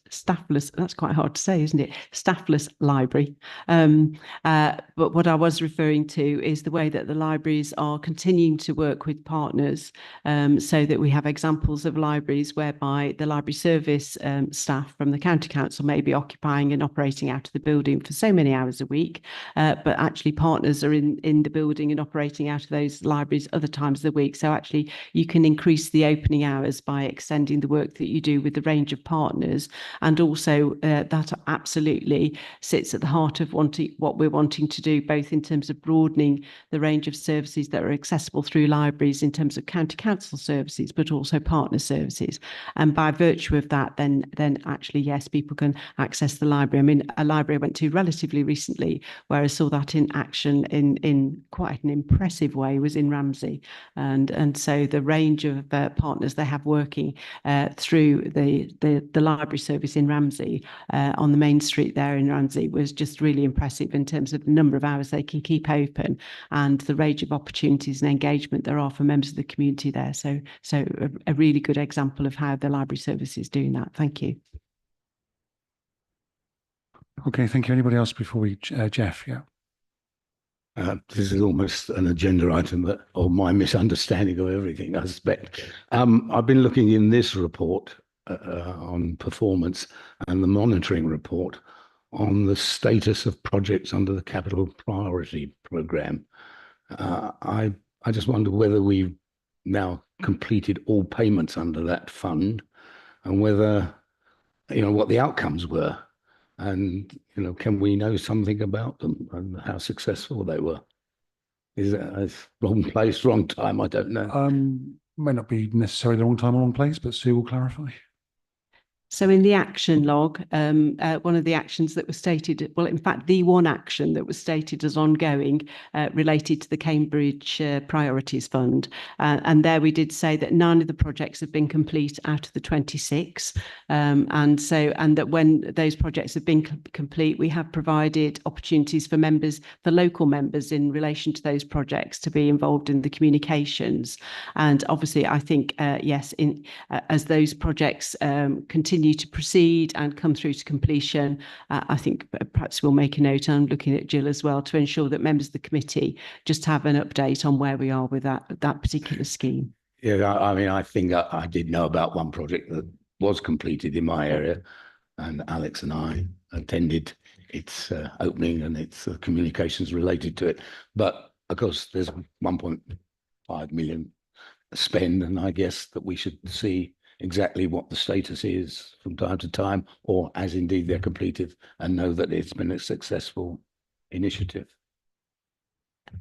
staffless, that's quite hard to say, isn't it? Staffless library. But what I was referring to is the way that the libraries are continuing to work with partners, so that we have examples of libraries whereby the library service staff from the county council may be occupying and operating out of the building for so many hours a week, but actually partners are in the building and operating out of those libraries other times of the week. So actually you can increase the opening hours by extending the work that you do with the range of partners. And also that absolutely sits at the heart of what we're wanting to do, both in terms of broadening the range of services that are accessible through libraries in terms of county council services, but also partner services. And by virtue of that, then actually, yes, people can access the library. I mean, a library I went to relatively recently where I saw that in action in quite an impressive way was in Ramsey. And so the range of partners they have working through the library service in Ramsey, on the main street there in Ramsey, was just really impressive in terms of the number of hours they can keep open and the range of opportunities and engagement there are for members of the community there. So a really good example of how the library service is doing that. Thank you. Okay, thank you. Anybody else before we, Jeff? Yeah. This is almost an agenda item or my misunderstanding of everything, I suspect. I've been looking in this report on performance and the monitoring report on the status of projects under the Capital Priority Programme. I just wonder whether we've now completed all payments under that fund and whether, what the outcomes were. And, can we know something about them and how successful they were? Is that a wrong place, wrong time? I don't know. May not be necessarily the wrong time or wrong place, but Sue will clarify. So in the action log, one of the actions that was stated, well, in fact, the one action that was stated as ongoing related to the Cambridge Priorities Fund. And there we did say that 9 of the projects have been complete out of the 26. And that when those projects have been complete, we have provided opportunities for members, for local members in relation to those projects to be involved in the communications. And obviously, I think, yes, as those projects continue to proceed and come through to completion, I think perhaps we'll make a note, I'm looking at Jill as well, to ensure that members of the committee just have an update on where we are with that particular scheme. Yeah, I mean, I think I did know about one project that was completed in my area, and Alex and I attended its opening and its communications related to it. But of course, there's 1.5 million spend, and I guess that we should see exactly what the status is from time to time, or as indeed they're completed, and know that it's been a successful initiative.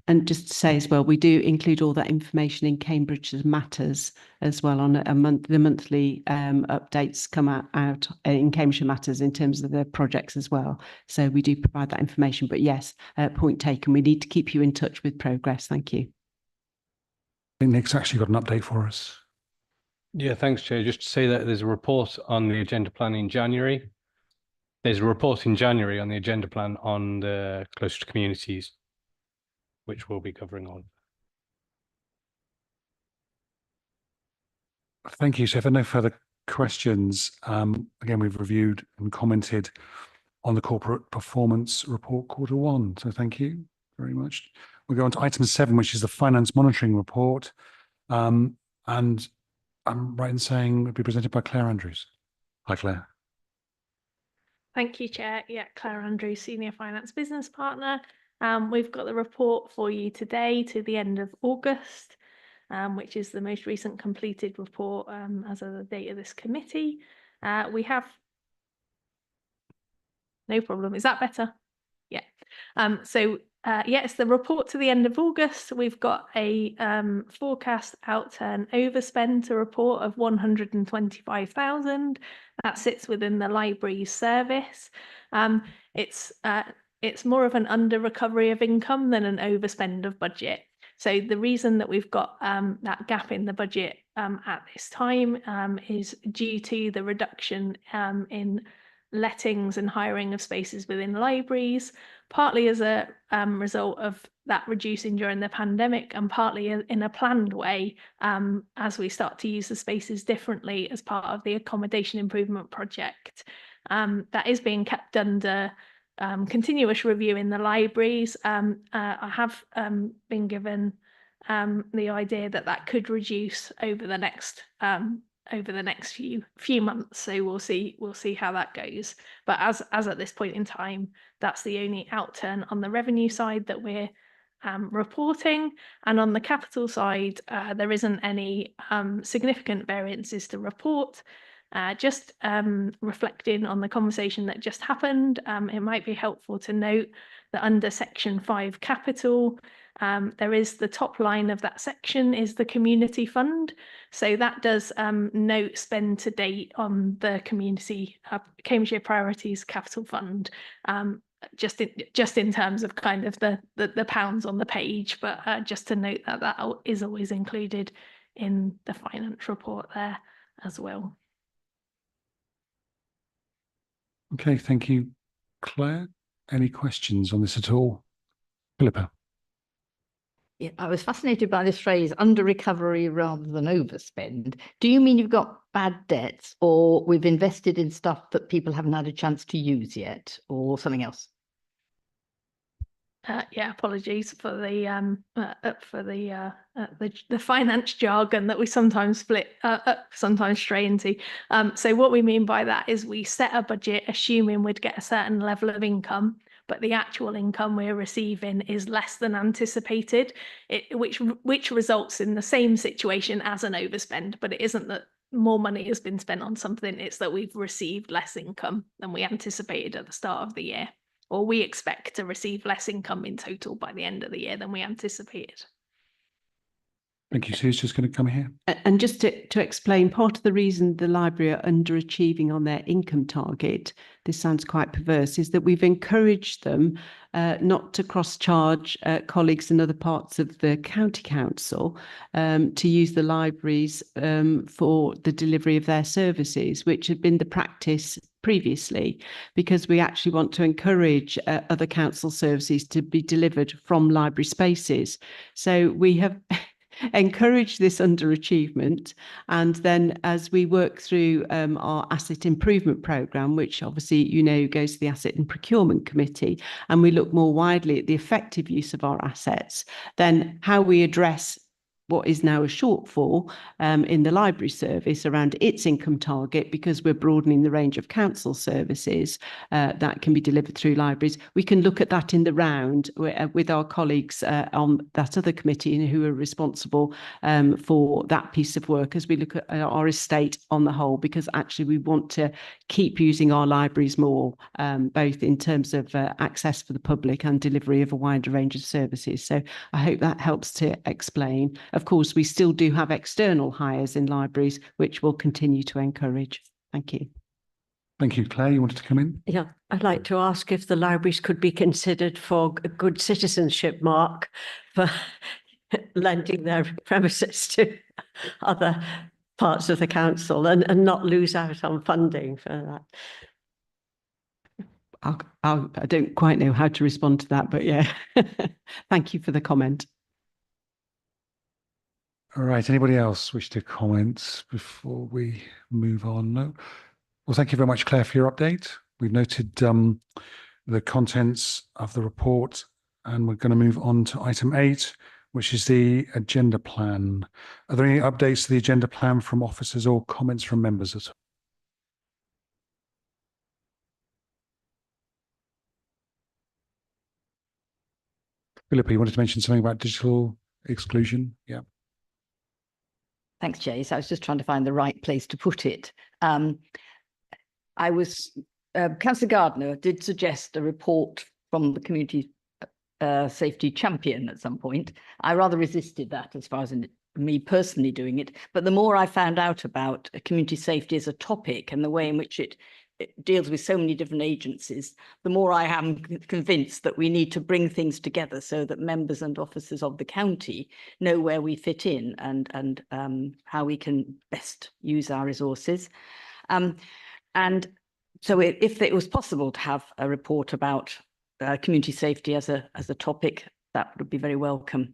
And just to say as well, we do include all that information in Cambridge Matters as well on a month. The monthly updates come out in Cambridge Matters in terms of the projects as well. So we do provide that information. But yes, point taken. We need to keep you in touch with progress. Thank you. I think Nick's actually got an update for us. Yeah, thanks, Chair. Just to say that there's a report on the agenda plan in January. There's a report in January on the agenda plan on the Closer to Communities, which we'll be covering on. Thank you. So if there are no further questions, again, we've reviewed and commented on the corporate performance report Q1. So thank you very much. We'll go on to item 7, which is the finance monitoring report. And I'm right in saying it'll be presented by Claire Andrews. Hi, Claire. Thank you, Chair. Yeah, Claire Andrews, Senior Finance Business Partner. We've got the report for you today to the end of August, which is the most recent completed report as of the date of this committee. We have... No problem. Is that better? Yeah. It's the report to the end of August. We've got a forecast outturn overspend to report of 125,000. That sits within the library's service. It's more of an under recovery of income than an overspend of budget. So the reason that we've got that gap in the budget at this time is due to the reduction in lettings and hiring of spaces within libraries, partly as a result of that reducing during the pandemic, and partly in a planned way as we start to use the spaces differently as part of the accommodation improvement project. That is being kept under continuous review in the libraries. I have been given the idea that could reduce over the next few months, so we'll see how that goes. But as at this point in time, that's the only outturn on the revenue side that we're reporting. And on the capital side, there isn't any significant variances to report. Just reflecting on the conversation that just happened, it might be helpful to note that under section 5 capital, there is the top line of that section is the community fund. So that does note spend to date on the community Cambridgeshire Priorities Capital Fund, just in terms of kind of the pounds on the page, but just to note that is always included in the finance report there as well. Okay, thank you, Claire. Any questions on this at all? Philippa. Yeah, I was fascinated by this phrase, under recovery rather than overspend. Do you mean you've got bad debts, or we've invested in stuff that people haven't had a chance to use yet, or something else? Apologies for the finance jargon that we sometimes sometimes stray into. So what we mean by that is we set a budget assuming we'd get a certain level of income, but the actual income we're receiving is less than anticipated, which results in the same situation as an overspend. But it isn't that more money has been spent on something, it's that we've received less income than we anticipated at the start of the year. Or we expect to receive less income in total by the end of the year than we anticipated. Thank you. Sue's just going to come here. And just to explain, part of the reason the library are underachieving on their income target, this sounds quite perverse, is that we've encouraged them not to cross-charge colleagues in other parts of the county council to use the libraries for the delivery of their services, which had been the practice previously, because we actually want to encourage other council services to be delivered from library spaces. So we have encourage this underachievement, and then as we work through our asset improvement programme, which obviously goes to the Asset and Procurement Committee, and we look more widely at the effective use of our assets, then how we address what is now a shortfall in the library service around its income target, because we're broadening the range of council services that can be delivered through libraries. We can look at that in the round with our colleagues on that other committee who are responsible for that piece of work as we look at our estate on the whole, because actually we want to keep using our libraries more, both in terms of access for the public and delivery of a wider range of services. So I hope that helps to explain. Of course, we still do have external hires in libraries, which we'll continue to encourage. Thank you. Thank you. Claire, you wanted to come in? Yeah, I'd like to ask if the libraries could be considered for a good citizenship mark for lending their premises to other parts of the council and not lose out on funding for that. I don't quite know how to respond to that, but yeah, thank you for the comment. All right. Anybody else wish to comment before we move on? No. Well, thank you very much, Claire, for your update. We've noted the contents of the report, and we're going to move on to item 8, which is the agenda plan. Are there any updates to the agenda plan from officers or comments from members at all? Philippa, you wanted to mention something about digital exclusion? Yeah. Thanks, Jay. So I was just trying to find the right place to put it. Councillor Gardner did suggest a report from the community safety champion at some point. I rather resisted that as far as me personally doing it. But the more I found out about community safety as a topic and the way in which it deals with so many different agencies, the more I am convinced that we need to bring things together so that members and officers of the county know where we fit in and how we can best use our resources. And so if it was possible to have a report about community safety as a topic, that would be very welcome.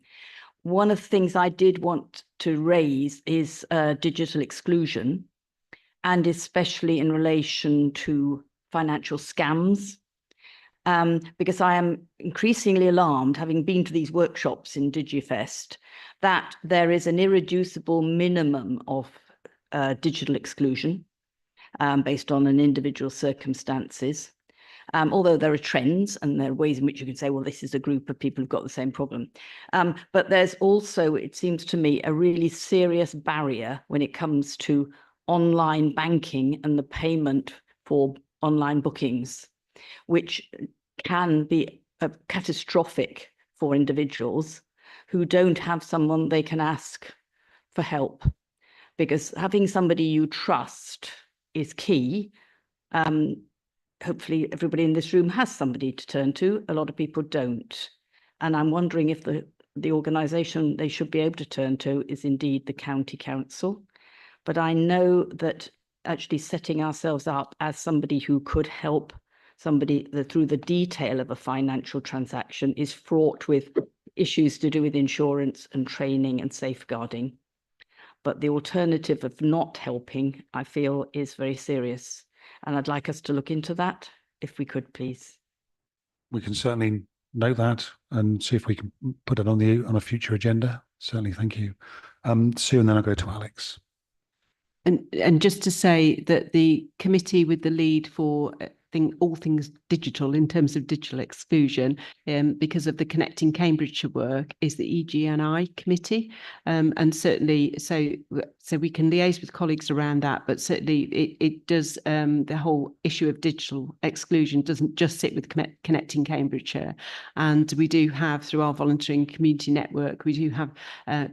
One of the things I did want to raise is digital exclusion, and especially in relation to financial scams, because I am increasingly alarmed, having been to these workshops in DigiFest, that there is an irreducible minimum of digital exclusion based on an individual circumstances. Although there are trends and there are ways in which you can say, well, this is a group of people who've got the same problem. But there's also, it seems to me, a really serious barrier when it comes to online banking and the payment for online bookings, which can be catastrophic for individuals who don't have someone they can ask for help, because having somebody you trust is key. Hopefully everybody in this room has somebody to turn to. A lot of people don't. And I'm wondering if the organisation they should be able to turn to is indeed the county council. But I know that actually setting ourselves up as somebody who could help somebody through the detail of a financial transaction is fraught with issues to do with insurance and training and safeguarding. But the alternative of not helping, I feel, is very serious. And I'd like us to look into that, if we could, please. We can certainly note that and see if we can put it on a future agenda. Certainly, thank you. Sue, and then I'll go to Alex. And just to say that the committee with the lead for all things digital in terms of digital exclusion, because of the Connecting Cambridgeshire work, is the EGNI committee. And certainly, so we can liaise with colleagues around that, but certainly it does, the whole issue of digital exclusion doesn't just sit with Connecting Cambridgeshire. And we do have, through our volunteering community network, we do have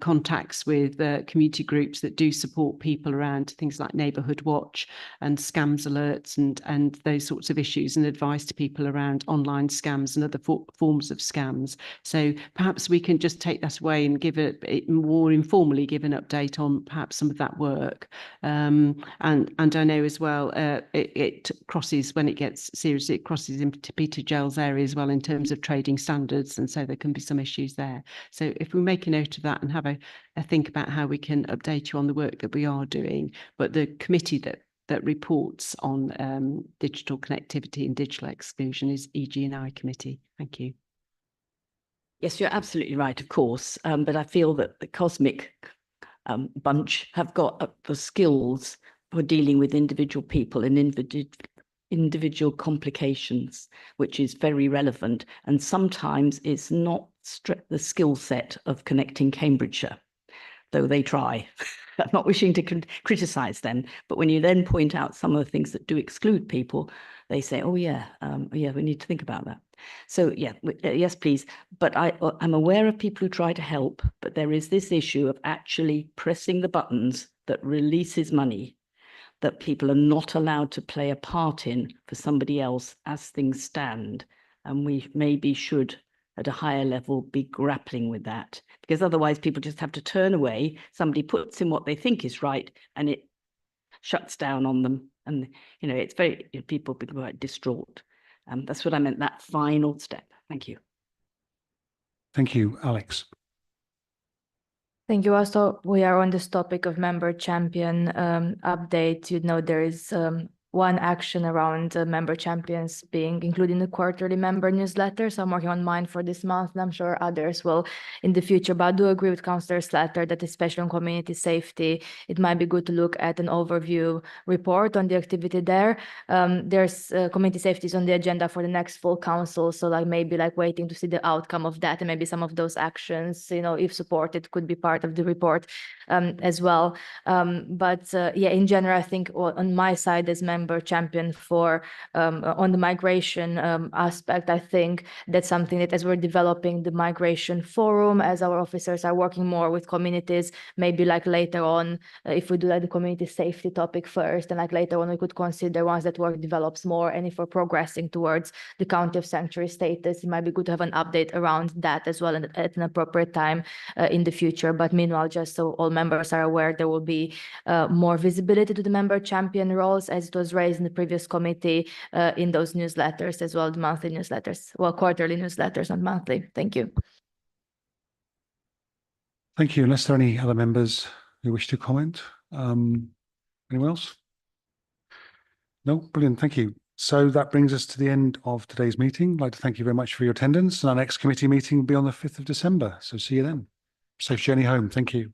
contacts with community groups that do support people around things like Neighbourhood Watch and scams alerts and those sorts of issues, and advice to people around online scams and other forms of scams. So perhaps we can just take that away and give it more informally, give an update on perhaps some of that work. And I know as well, it crosses, when it gets serious, it crosses into Peter Gell's area as well in terms of trading standards, and so there can be some issues there. So if we make a note of that and have a think about how we can update you on the work that we are doing, but the committee that reports on digital connectivity and digital exclusion is EG&I committee. Thank you. Yes, you're absolutely right, of course. But I feel that the COSMIC bunch have got the skills for dealing with individual people and individual complications, which is very relevant. And sometimes it's not the skill set of Connecting Cambridgeshire, though they try. I'm not wishing to criticise them, but when you then point out some of the things that do exclude people, they say, oh yeah, we need to think about that. So yeah, yes, please. But I'm aware of people who try to help, but there is this issue of actually pressing the buttons that releases money that people are not allowed to play a part in for somebody else as things stand. And we maybe should, at a higher level, be grappling with that, because otherwise people just have to turn away. Somebody puts in what they think is right and it shuts down on them. And, you know, it's very, people become quite distraught. That's what I meant, that final step. Thank you. Thank you, Alex. Thank you. Also, we are on this topic of member champion update. You know, there is one action around member champions being included in the quarterly member newsletter. So I'm working on mine for this month, and I'm sure others will in the future. But I do agree with Councillor Slatter that especially on community safety, it might be good to look at an overview report on the activity there. There's community safety is on the agenda for the next full council. So like maybe like waiting to see the outcome of that, and maybe some of those actions, you know, if supported, could be part of the report as well. Yeah, in general, I think on my side as member champion for on the migration aspect, I think that's something that as we're developing the migration forum, as our officers are working more with communities, maybe like later on, if we do like the community safety topic first, and like later on we could consider once that work develops more, and if we're progressing towards the county of sanctuary status, it might be good to have an update around that as well at an appropriate time in the future. But meanwhile, just so all members are aware, there will be more visibility to the member champion roles as it was raised in the previous committee in those newsletters as well, the monthly newsletters, well, quarterly newsletters, not monthly. Thank you. Thank you. Unless there are any other members who wish to comment. Anyone else? No? Brilliant. Thank you. So that brings us to the end of today's meeting. I'd like to thank you very much for your attendance. And our next committee meeting will be on the 5th of December. So see you then. Safe journey home. Thank you.